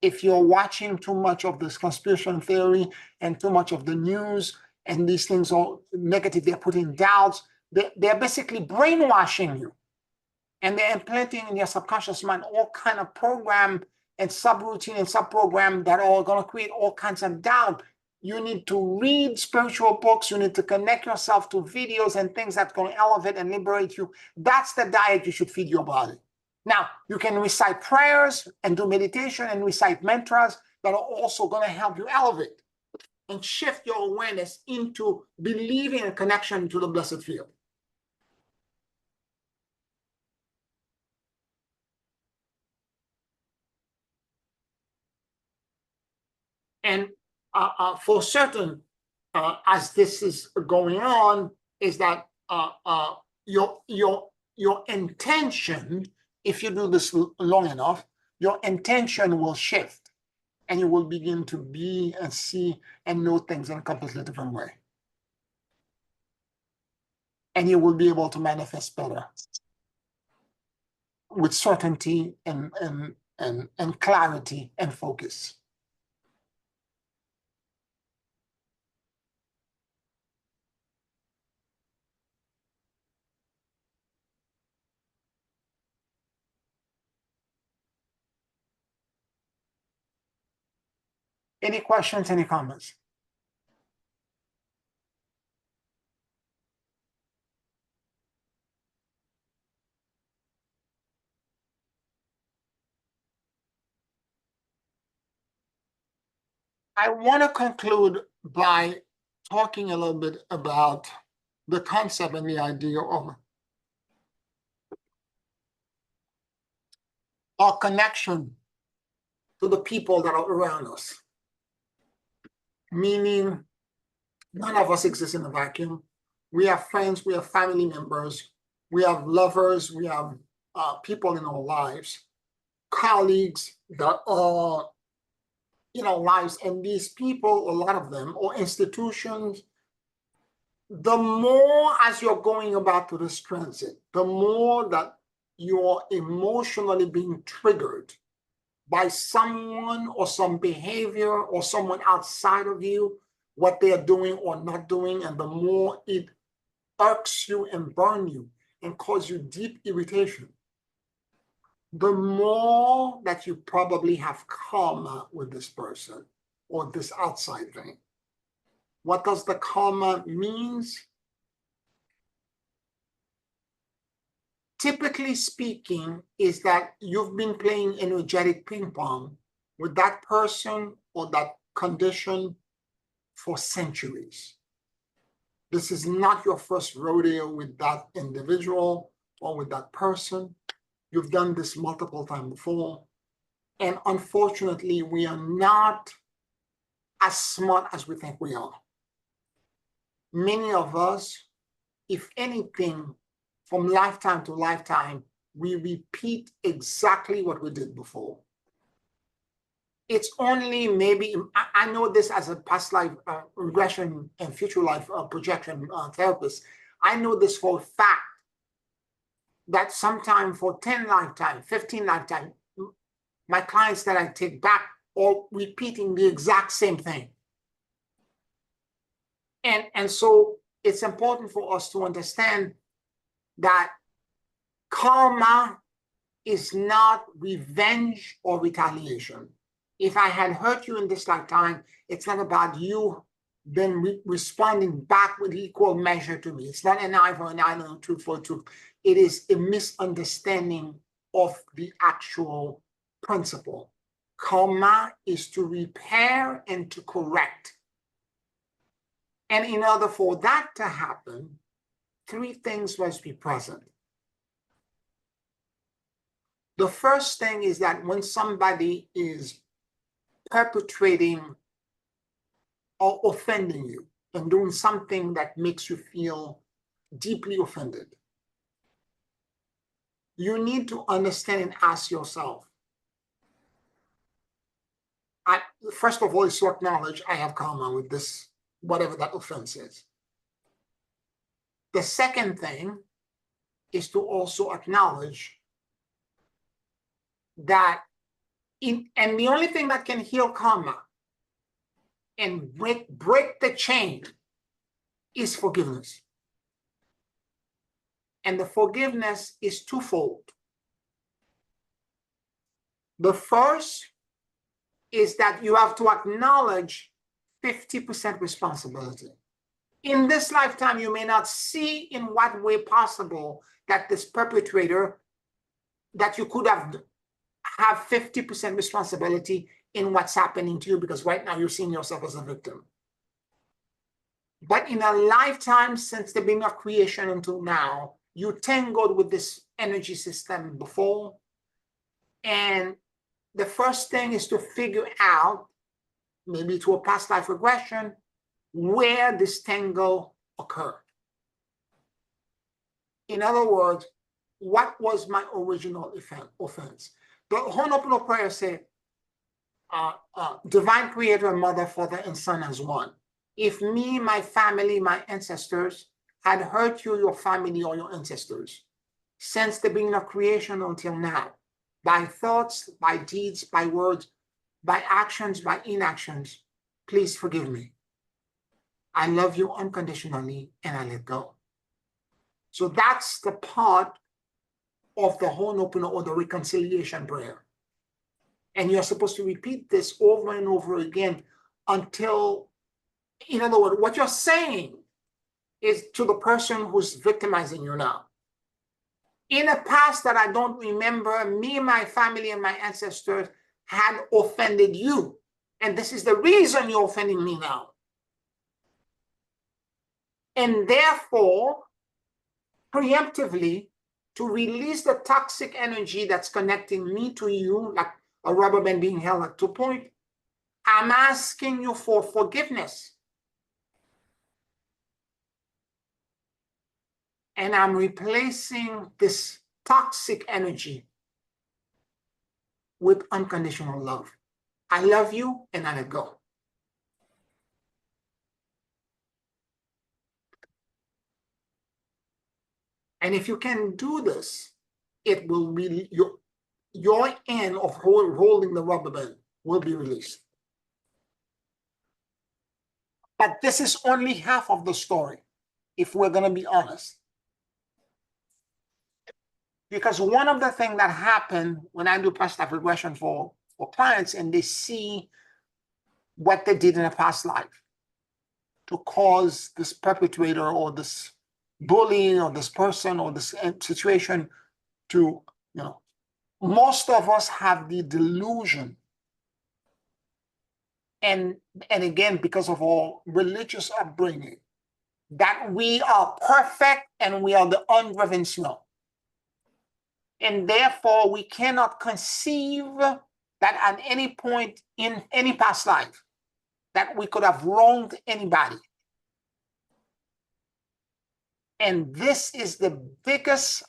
If you're watching too much of this conspiracy theory and too much of the news, and these things are negative, they're putting doubts, they're basically brainwashing you. And they're implanting in your subconscious mind all kind of program and subroutine and subprogram that are going to create all kinds of doubt. You need to read spiritual books. You need to connect yourself to videos and things that's going to elevate and liberate you. That's the diet you should feed your body. Now, you can recite prayers and do meditation and recite mantras that are also going to help you elevate and shift your awareness into believing a connection to the blessed field. And for certain, as this is going on, is that your intention, if you do this long enough, your intention will shift, and you will begin to be and see and know things in a completely different way. And you will be able to manifest better with certainty and clarity and focus. Any questions, any comments? I want to conclude by talking a little bit about the concept and the idea of our connection to the people that are around us. Meaning, none of us exist in a vacuum. We have friends, we have family members, we have lovers, we have people in our lives, colleagues that are in our lives, and these people, a lot of them, or institutions, the more as you're going about to this transit, the more that you're emotionally being triggered by someone or some behavior or someone outside of you, what they are doing or not doing, and the more it irks you and burns you and causes you deep irritation, the more that you probably have karma with this person or this outside thing. What does the karma means? Typically speaking, is that you've been playing energetic ping pong with that person or that condition for centuries. This is not your first rodeo with that individual or with that person. You've done this multiple times before. And unfortunately, we are not as smart as we think we are. Many of us, if anything, from lifetime to lifetime, we repeat exactly what we did before. It's only maybe, I know this as a past life regression and future life projection therapist. I know this for a fact that sometime for 10 lifetime, 15 lifetime, my clients that I take back all repeating the exact same thing. And so it's important for us to understand that karma is not revenge or retaliation. If I had hurt you in this lifetime, it's not about you then responding back with equal measure to me. It's not an eye for an eye and a tooth for a tooth. It is a misunderstanding of the actual principle. Karma is to repair and to correct. And in order for that to happen, three things must be present. The first thing is that when somebody is perpetrating or offending you and doing something that makes you feel deeply offended, you need to understand and ask yourself, first of all, is to acknowledge I have karma with this, whatever that offense is. The second thing is to also acknowledge that and the only thing that can heal karma and break the chain is forgiveness. And the forgiveness is twofold. The first is that you have to acknowledge 50% responsibility. In this lifetime, you may not see in what way possible that this perpetrator, that you could have 50% responsibility in what's happening to you, because right now you're seeing yourself as a victim. But in a lifetime since the beginning of creation until now, you tangled with this energy system before. And the first thing is to figure out, maybe to a past life regression, where this tangle occurred. In other words, what was my original offense? The Ho'oponopono prayer said, divine creator, mother, father, and son as one. If me, my family, my ancestors had hurt you, your family, or your ancestors, since the beginning of creation until now, by thoughts, by deeds, by words, by actions, by inactions, please forgive me. I love you unconditionally and I let go. So that's the part of the Ho'oponopono or the reconciliation prayer. And you're supposed to repeat this over and over again until, in other words, what you're saying is to the person who's victimizing you now. In a past that I don't remember, me, my family, and my ancestors had offended you. And this is the reason you're offending me now. And therefore, preemptively, to release the toxic energy that's connecting me to you, like a rubber band being held at 2 points, I'm asking you for forgiveness. And I'm replacing this toxic energy with unconditional love. I love you and I let go. And if you can do this, it will be your end of holding the rubber band will be released. But this is only half of the story, if we're going to be honest. Because one of the things that happen when I do past life regression for clients, and they see what they did in a past life to cause this perpetrator or this bully or this person or this situation to, most of us have the delusion. And again, because of our religious upbringing, that we are perfect and we are the ungraven snow. And therefore, we cannot conceive that at any point in any past life that we could have wronged anybody. And this is the biggest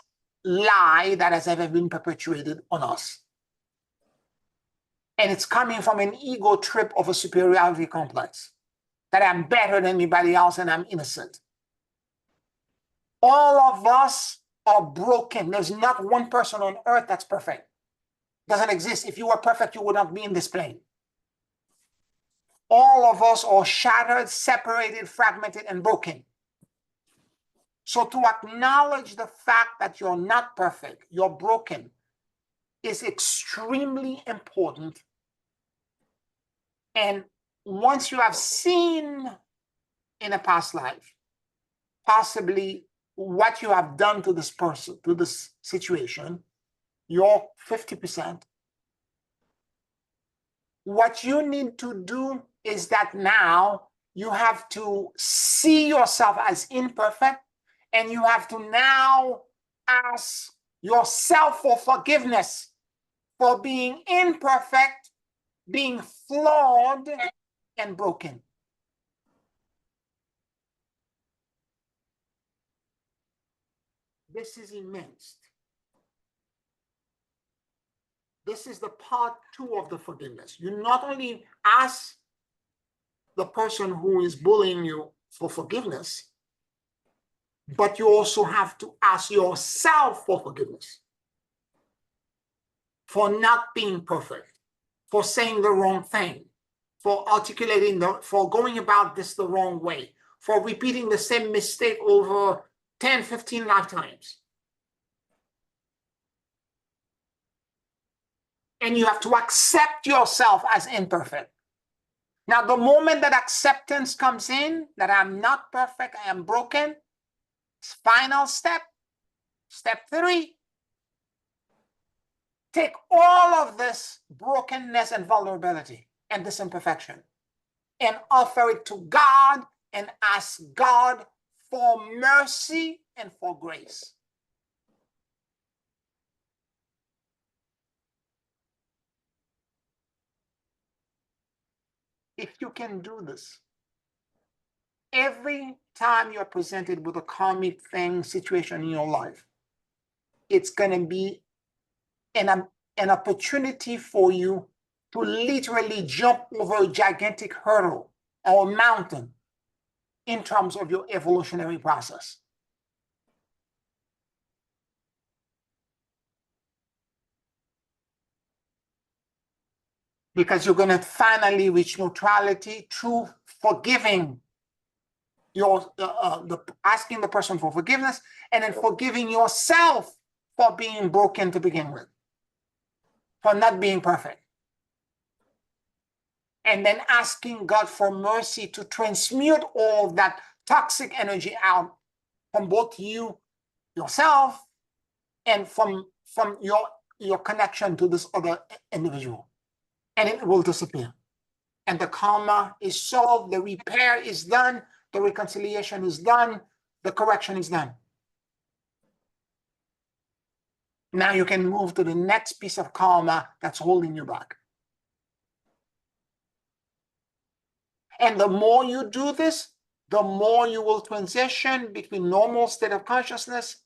lie that has ever been perpetuated on us. And it's coming from an ego trip of a superiority complex, that I'm better than anybody else and I'm innocent. All of us are broken. There's not one person on earth that's perfect. Doesn't exist. If you were perfect, you would not be in this plane. All of us are shattered, separated, fragmented, and broken. So to acknowledge the fact that you're not perfect, you're broken, is extremely important. And once you have seen in a past life, possibly what you have done to this person, to this situation, you're 50%. What you need to do is that now you have to see yourself as imperfect, and you have to now ask yourself for forgiveness for being imperfect, being flawed, and broken. This is immense. This is the part 2 of the forgiveness. You not only ask the person who is bullying you for forgiveness, but you also have to ask yourself for forgiveness for not being perfect, for saying the wrong thing, for articulating for going about this the wrong way, for repeating the same mistake over 10, 15 lifetimes. And you have to accept yourself as imperfect. Now, the moment that acceptance comes in, that I'm not perfect, I am broken, final step, step 3, take all of this brokenness and vulnerability and this imperfection and offer it to God and ask God for mercy and for grace. If you can do this, every time you're presented with a karmic thing, situation in your life, it's going to be an opportunity for you to literally jump over a gigantic hurdle or mountain in terms of your evolutionary process. Because you're going to finally reach neutrality through forgiving asking the person for forgiveness, and then forgiving yourself for being broken to begin with, for not being perfect. And then asking God for mercy to transmute all that toxic energy out from both you, yourself, and from your connection to this other individual. And it will disappear. And the karma is solved, the repair is done, the reconciliation is done, the correction is done. Now you can move to the next piece of karma that's holding you back. And the more you do this, the more you will transition between normal state of consciousness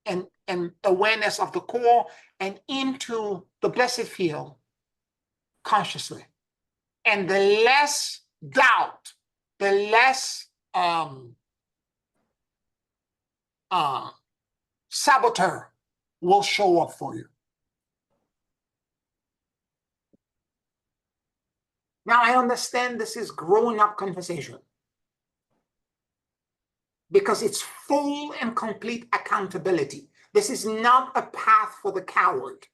and awareness of the core and into the blessed field consciously. And the less doubt, the less saboteur will show up for you. Now, I understand this is growing up conversation because it's full and complete accountability. This is not a path for the coward,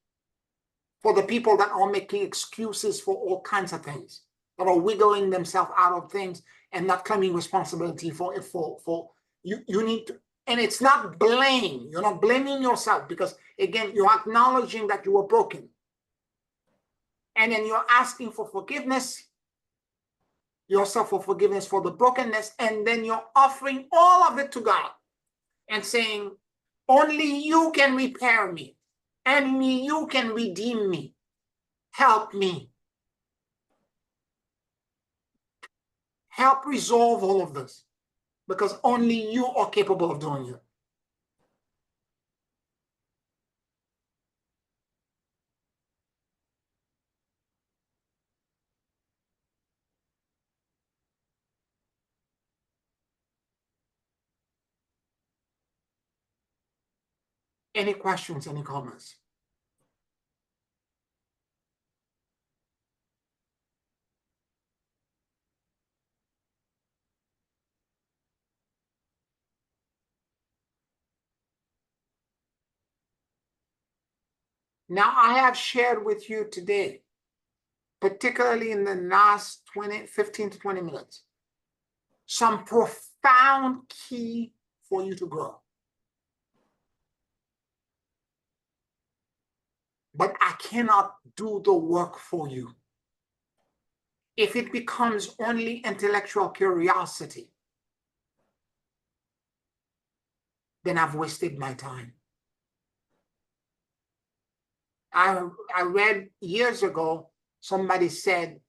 for the people that are making excuses for all kinds of things, that are wiggling themselves out of things and not claiming responsibility for it. You need to, and it's not blame. You're not blaming yourself because, again, you're acknowledging that you were broken. And then you're asking for forgiveness, yourself for forgiveness for the brokenness, and then you're offering all of it to God and saying, only you can repair me, only you can redeem me, help me. Help resolve all of this, because only you are capable of doing it. Any questions, any comments? Now, I have shared with you today, particularly in the last 15 to 20 minutes, some profound key for you to grow. But I cannot do the work for you. If it becomes only intellectual curiosity, then I've wasted my time. I read years ago, somebody said,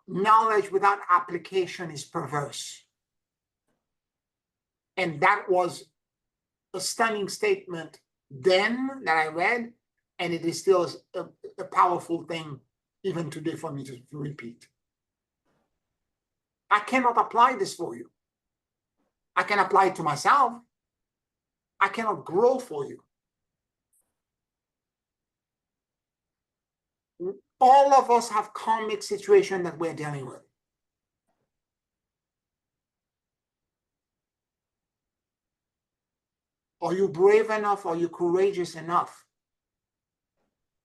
knowledge without application is perverse. And that was a stunning statement then that I read, and it is still a powerful thing even today for me to repeat. I cannot apply this for you. I can apply it to myself. I cannot grow for you. All of us have karmic situation that we're dealing with. Are you brave enough? Are you courageous enough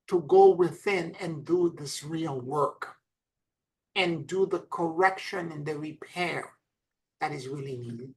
to go within and do this real work and do the correction and the repair that is really needed?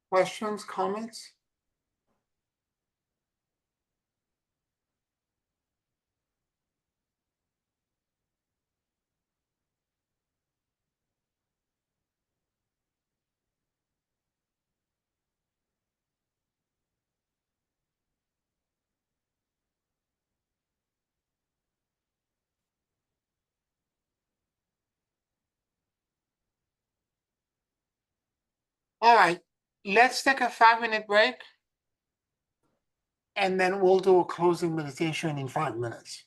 Questions, comments? All right, let's take a 5-minute break, and then we'll do a closing meditation in 5 minutes.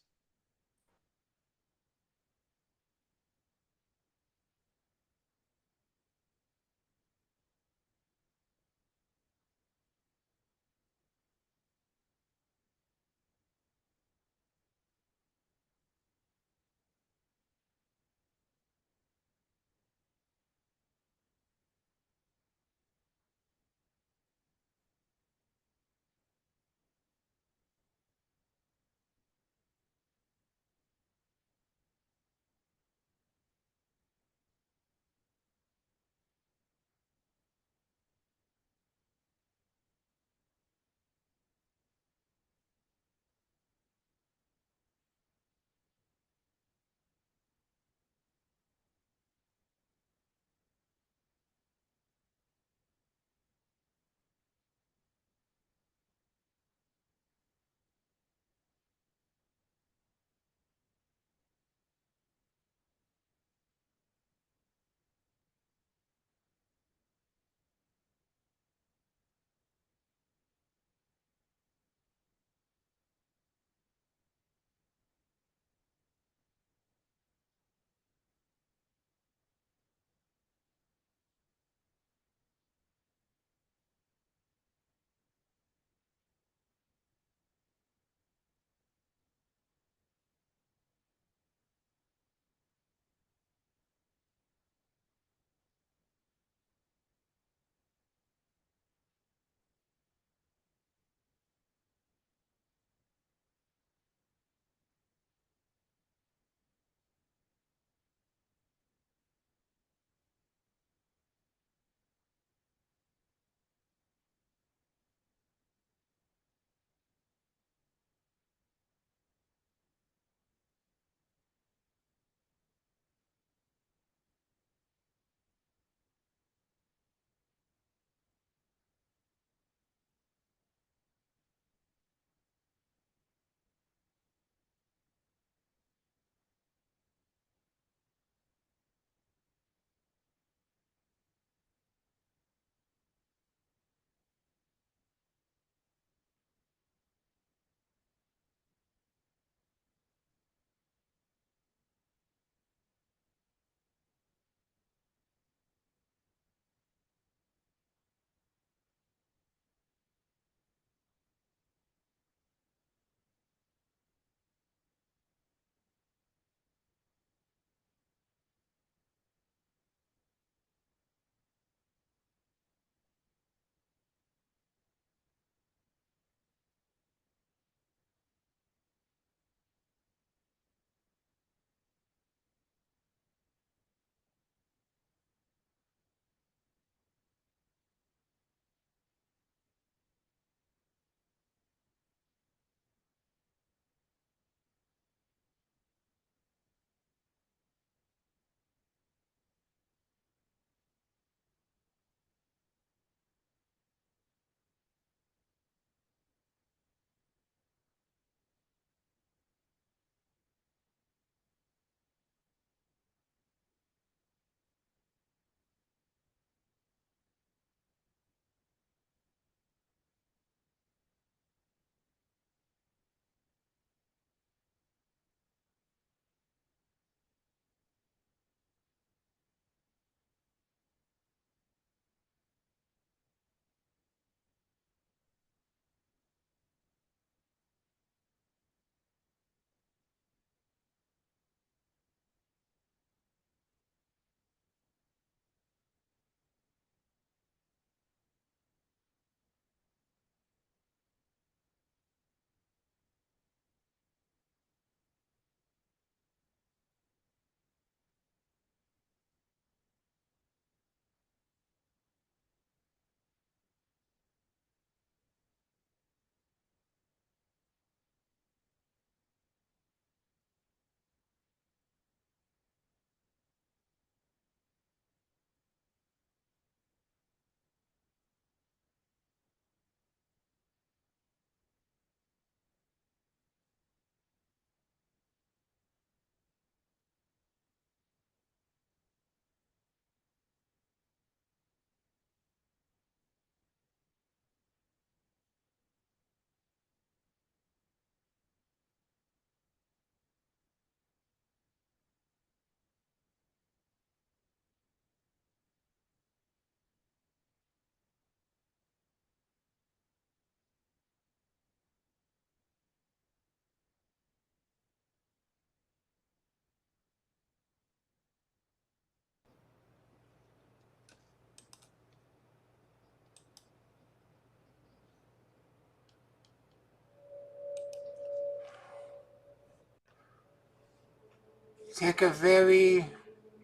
Take a very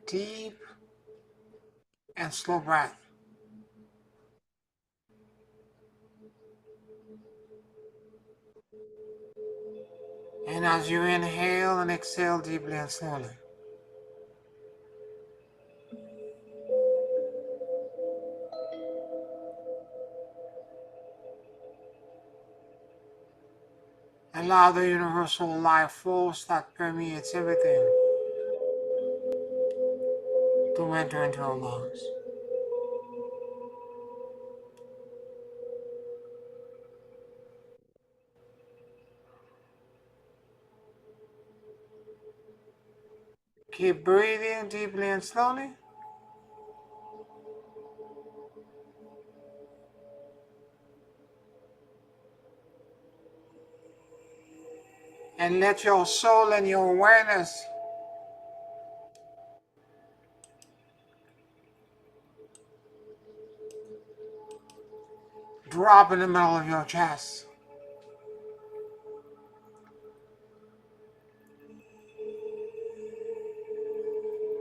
deep and slow breath. And as you inhale and exhale deeply and slowly, allow the universal life force that permeates everything to enter into our lungs. Keep breathing deeply and slowly. And let your soul and your awareness drop in the middle of your chest.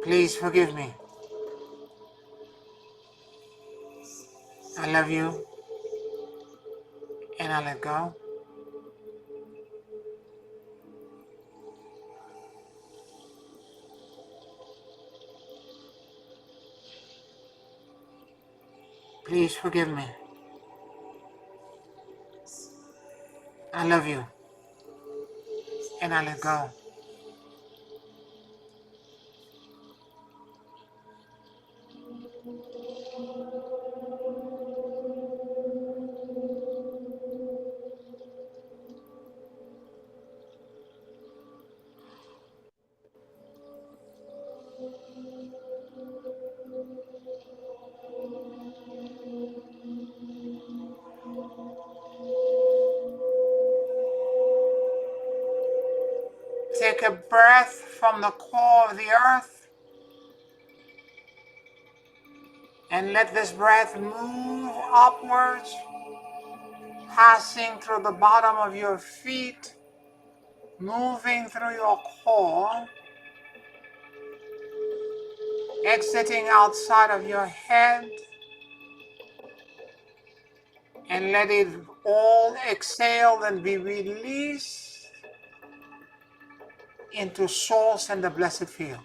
Please forgive me. I love you, and I let go. Please forgive me. I love you, and I let go. Take a breath from the core of the earth, and let this breath move upwards, passing through the bottom of your feet, moving through your core, exiting outside of your head, and let it all exhale and be released into source and the blessed field.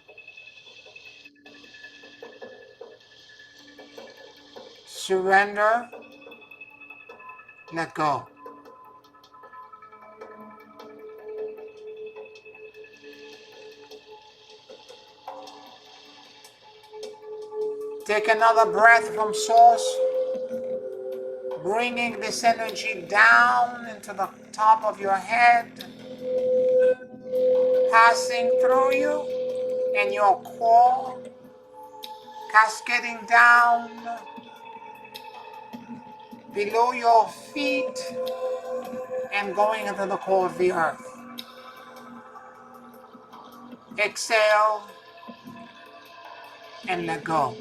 Surrender, let go. Take another breath from source, bringing this energy down into the top of your head, passing through you and your core, cascading down below your feet and going into the core of the earth. Exhale and let go.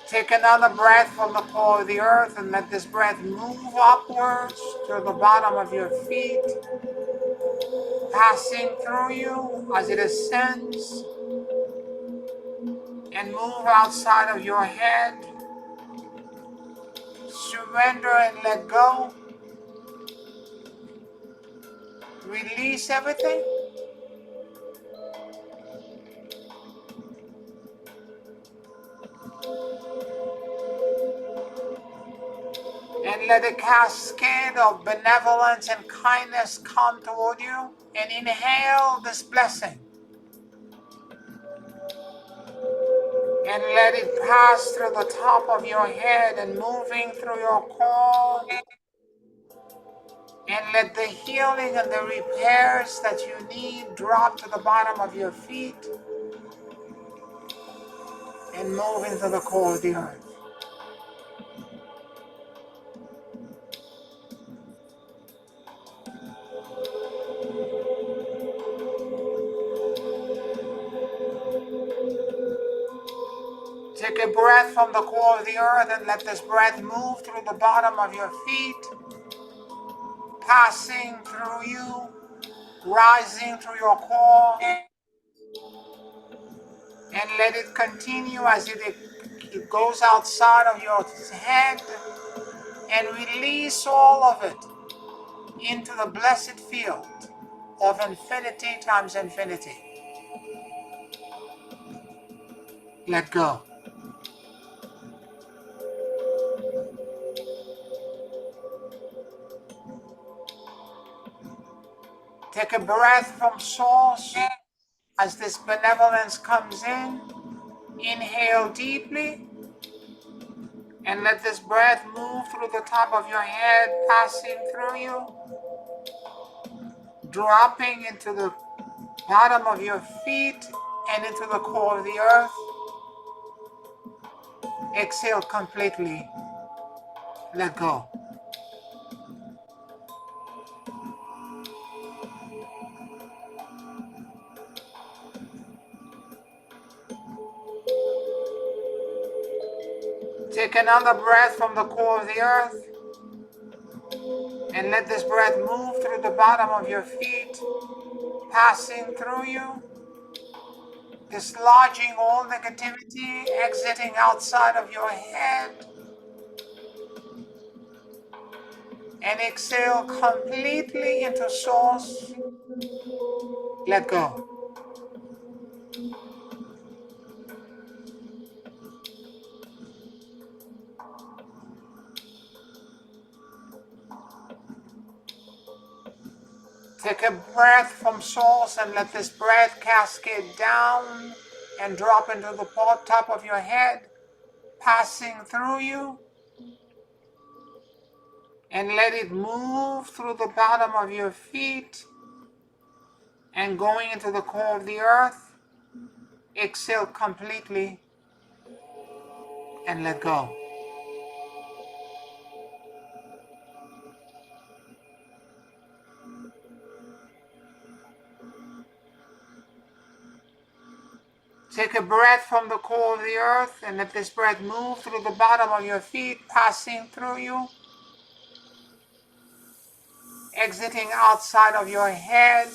Take another breath from the core of the earth and let this breath move upwards to the bottom of your feet, passing through you as it ascends, and move outside of your head. Surrender and let go. Release everything. And let a cascade of benevolence and kindness come toward you. And inhale this blessing. And let it pass through the top of your head and moving through your core. And let the healing and the repairs that you need drop to the bottom of your feet and move into the core of the earth. Take Take a breath from the core of the earth and let this breath move through the bottom of your feet, passing through you, rising through your core, and let it continue as it goes outside of your head and release all of it into the blessed field of infinity times infinity. Let go. Take a breath from source as this benevolence comes in. Inhale deeply and let this breath move through the top of your head, passing through you, dropping into the bottom of your feet and into the core of the earth. Exhale completely. Let go. Take another breath from the core of the earth and let this breath move through the bottom of your feet, passing through you, dislodging all negativity, exiting outside of your head, and exhale completely into source. Let go. Take a breath from source and let this breath cascade down and drop into the top of your head, passing through you, and let it move through the bottom of your feet and going into the core of the earth. Exhale completely and let go. Take a breath from the core of the earth and let this breath move through the bottom of your feet, passing through you, exiting outside of your head.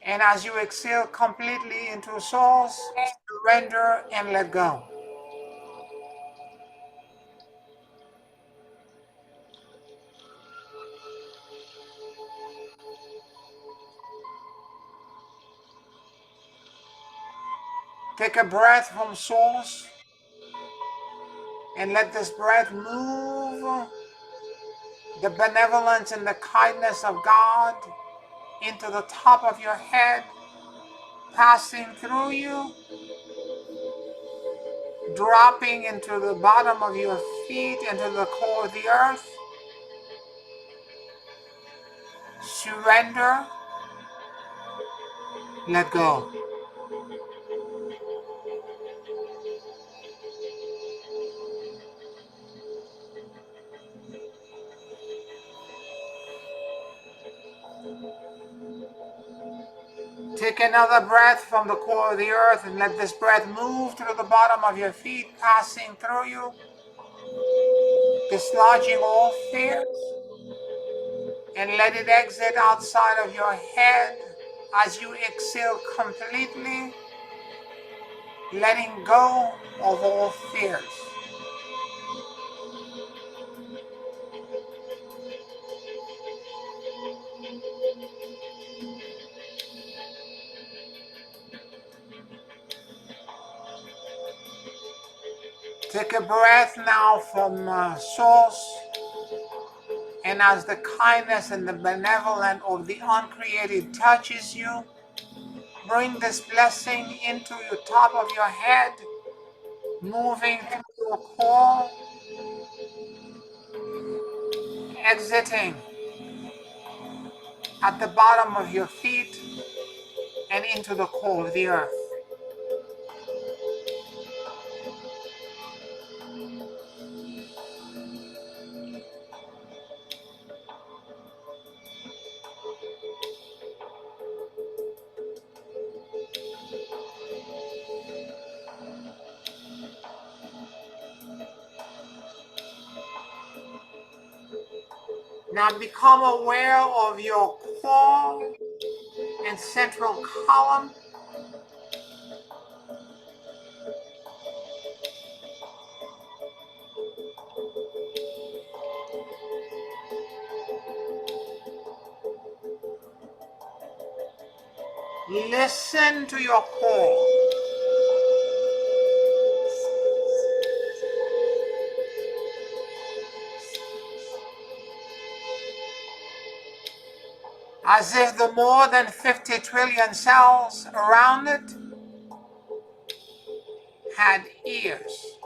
And as you exhale completely into source, surrender and let go. Take a breath from source and let this breath move the benevolence and the kindness of God into the top of your head, passing through you, dropping into the bottom of your feet, into the core of the earth. Surrender, let go. Take another breath from the core of the earth and let this breath move through the bottom of your feet, passing through you, dislodging all fears, and let it exit outside of your head as you exhale completely, letting go of all fears. Take a breath now from source, and as the kindness and the benevolence of the uncreated touches you, bring this blessing into the top of your head, moving through your core, exiting at the bottom of your feet and into the core of the earth. Now become aware of your core and central column. Listen to your core. As if the more than 50 trillion cells around it had ears.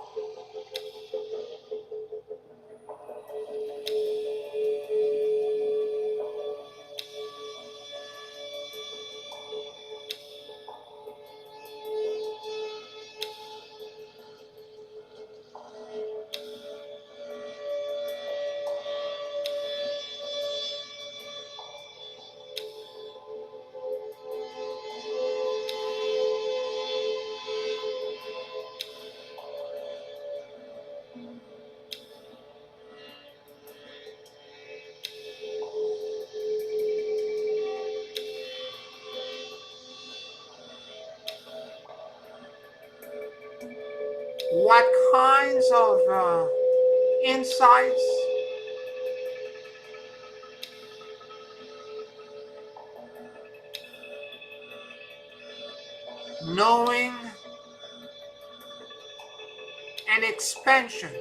What kinds of insights, knowing, and expansion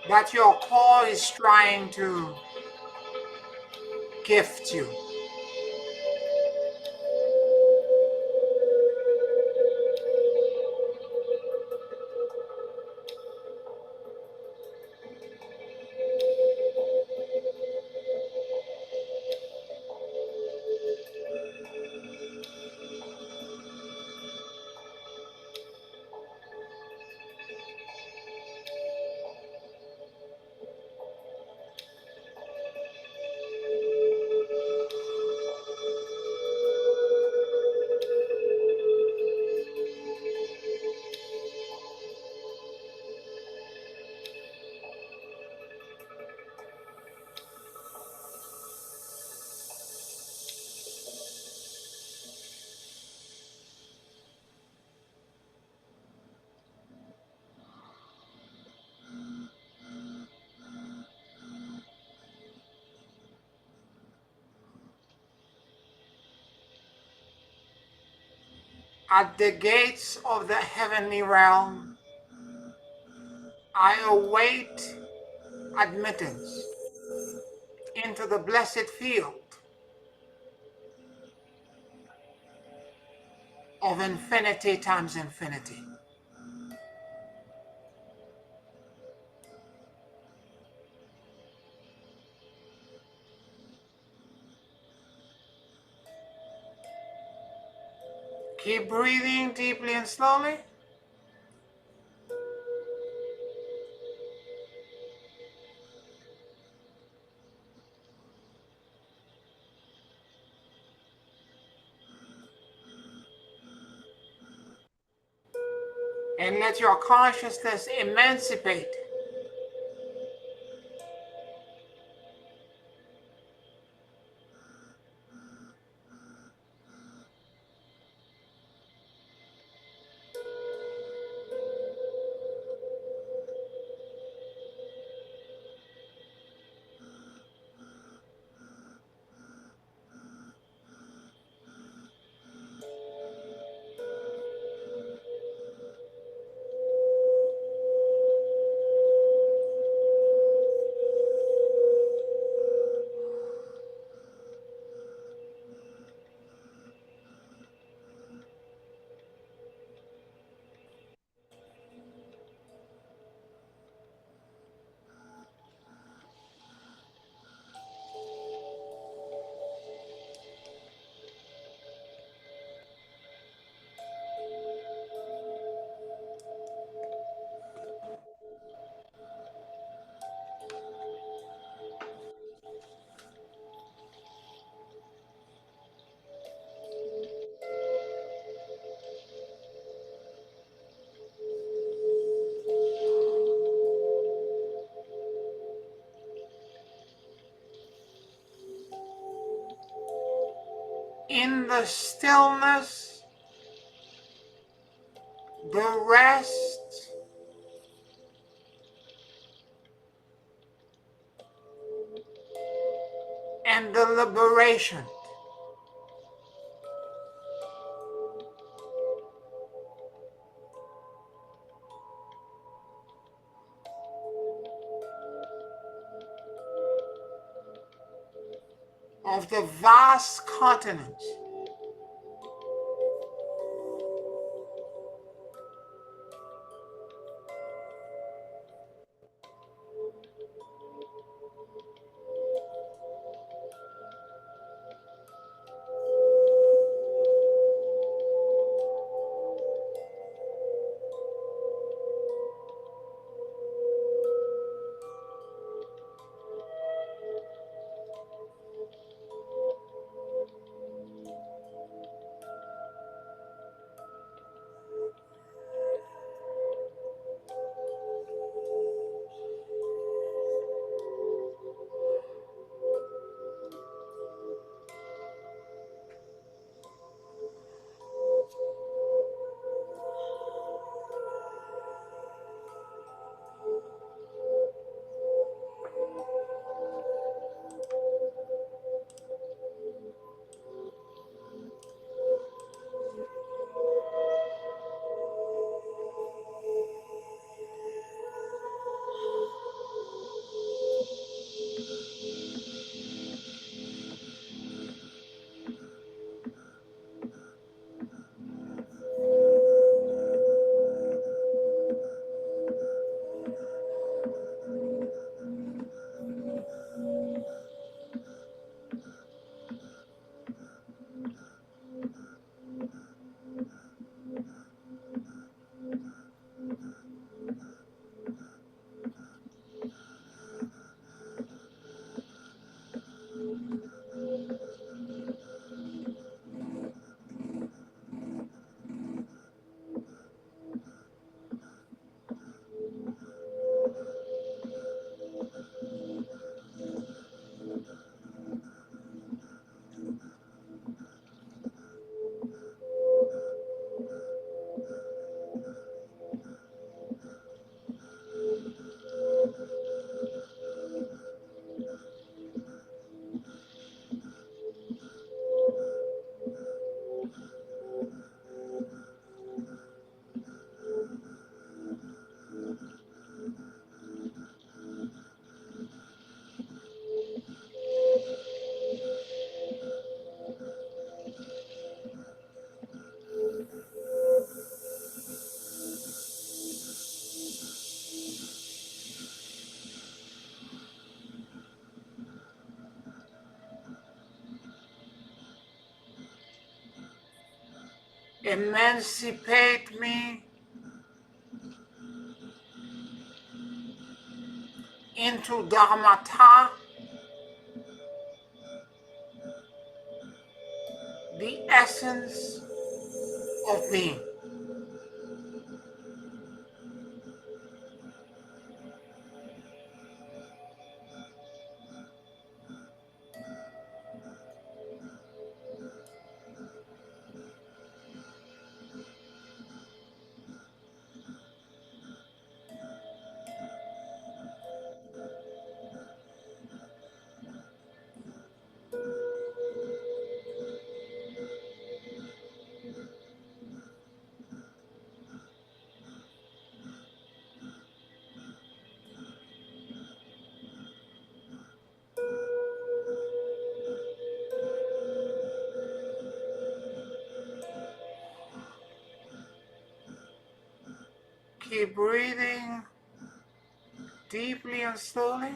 that your core is trying to gift you. At the gates of the heavenly realm, I await admittance into the blessed field of infinity times infinity. Keep breathing deeply and slowly. And let your consciousness emancipate in the stillness, the rest, and the liberation. Of the vast continent. Emancipate me into Dharmata, the essence of being. Keep breathing deeply and slowly,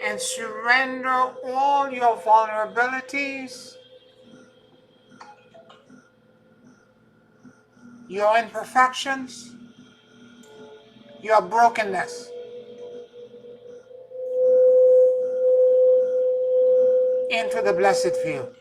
and surrender all your vulnerabilities, your imperfections, your brokenness into the blessed field.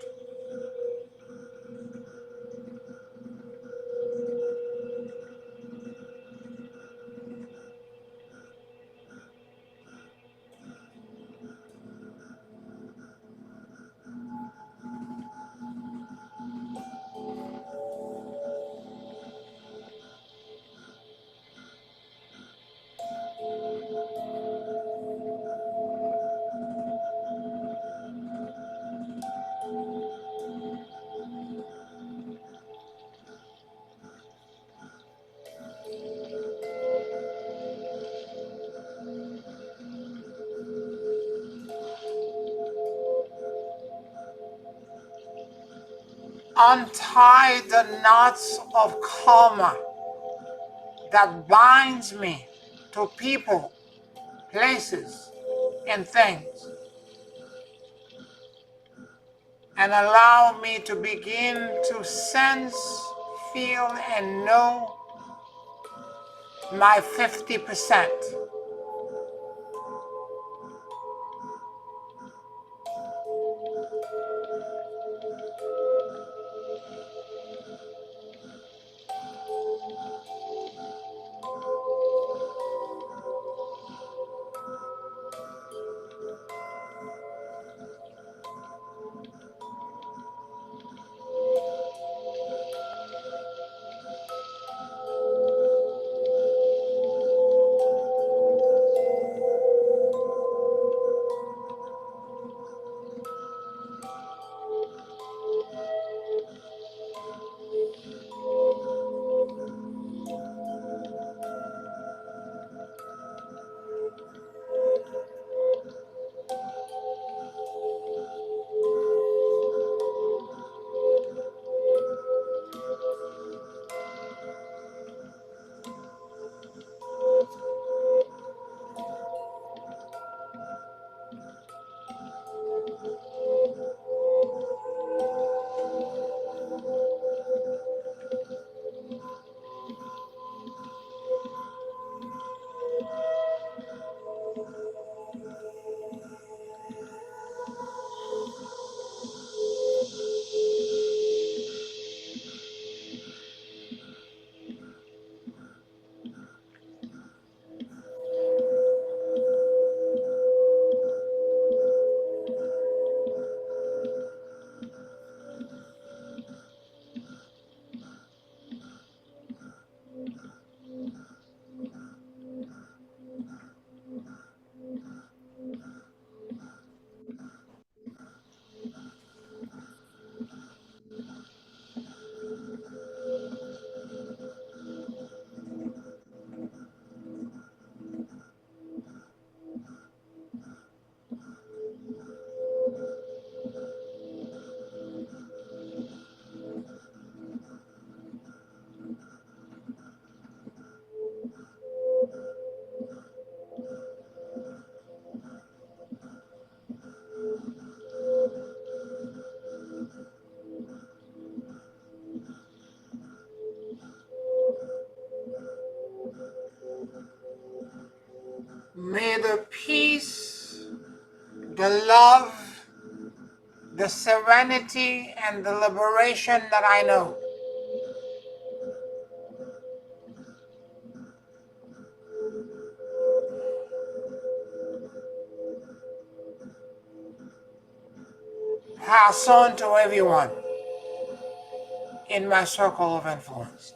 Untie the knots of karma that binds me to people, places, and things, and allow me to begin to sense, feel, and know my 50%. May the peace, the love, the serenity, and the liberation that I know pass on to everyone in my circle of influence.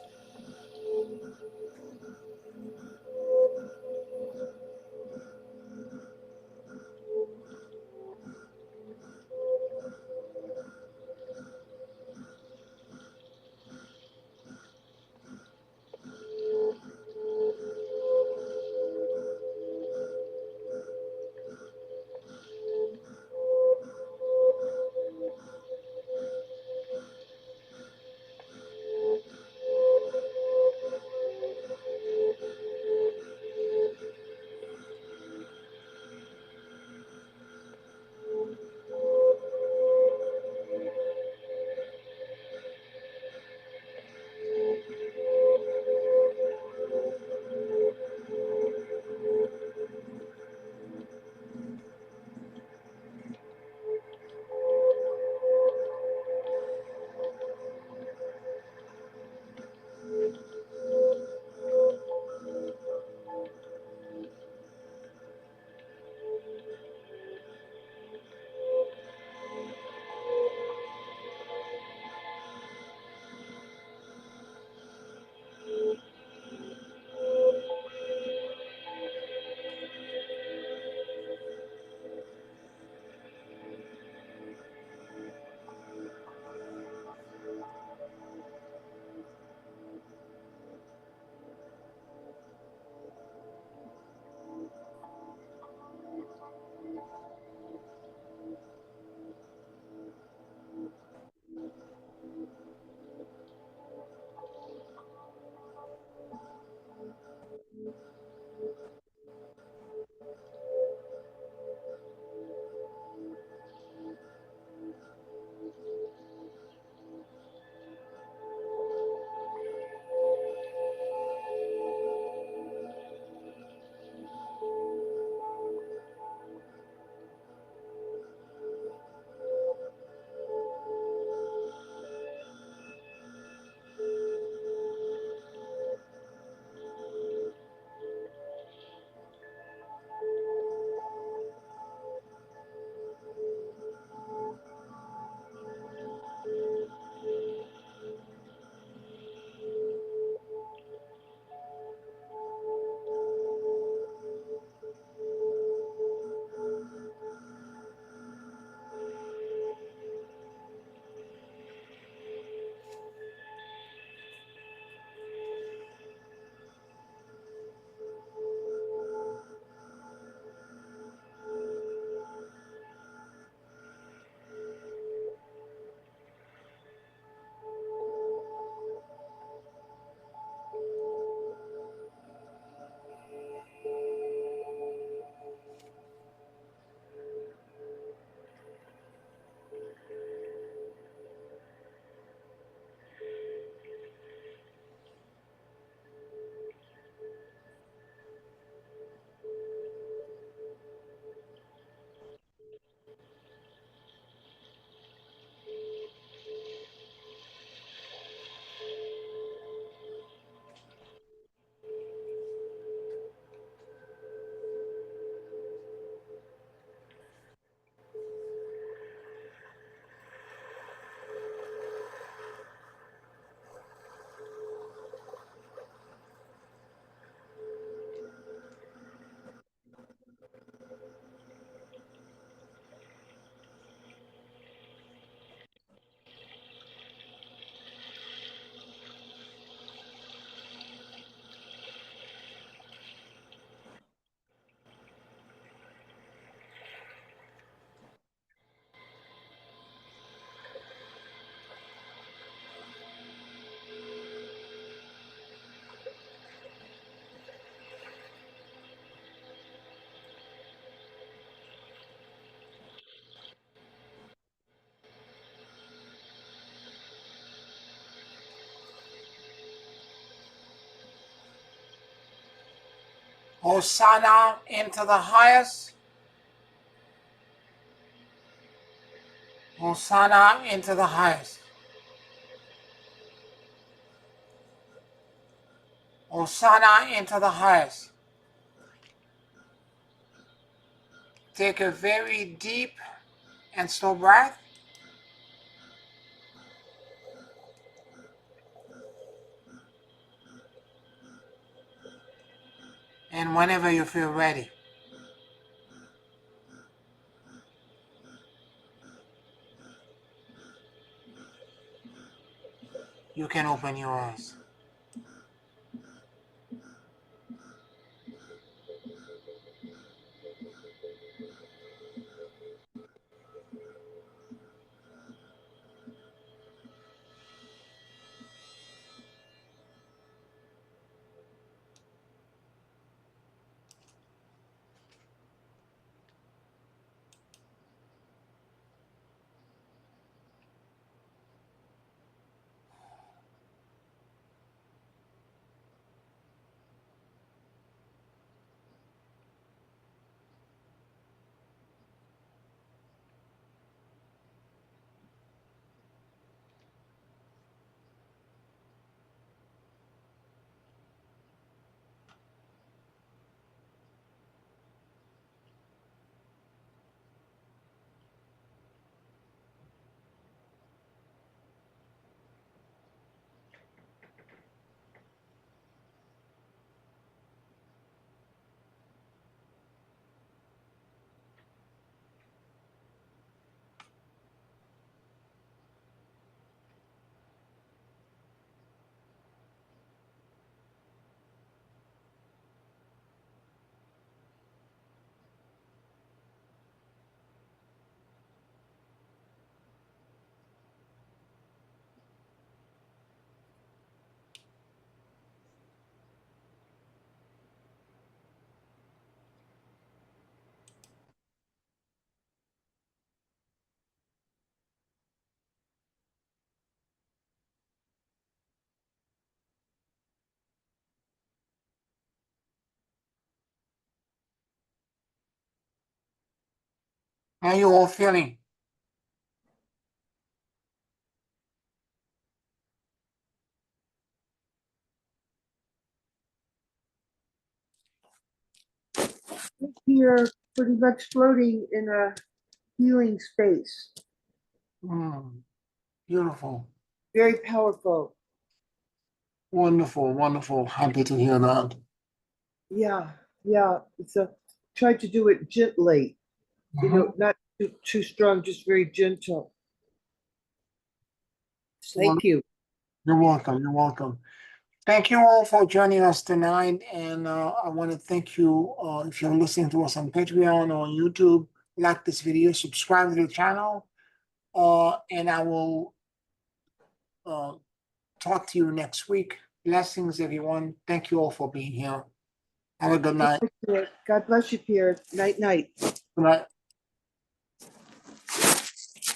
Hosanna into the highest. Hosanna into the highest. Hosanna into the highest. Take a very deep and slow breath. And whenever you feel ready, you can open your eyes. How are you all feeling? You're pretty much floating in a healing space. Beautiful. Very powerful. Wonderful, wonderful. Happy to hear that. Yeah, yeah. It's a try to do it gently, not too strong, just very gentle. Thank you. You're welcome. You're welcome. Thank you all for joining us tonight. And I want to thank you if you're listening to us on Patreon or on YouTube, like this video, subscribe to the channel. And I will talk to you next week. Blessings, everyone. Thank you all for being here. Have a good night. God bless you, Pierre. Night, night. Good night.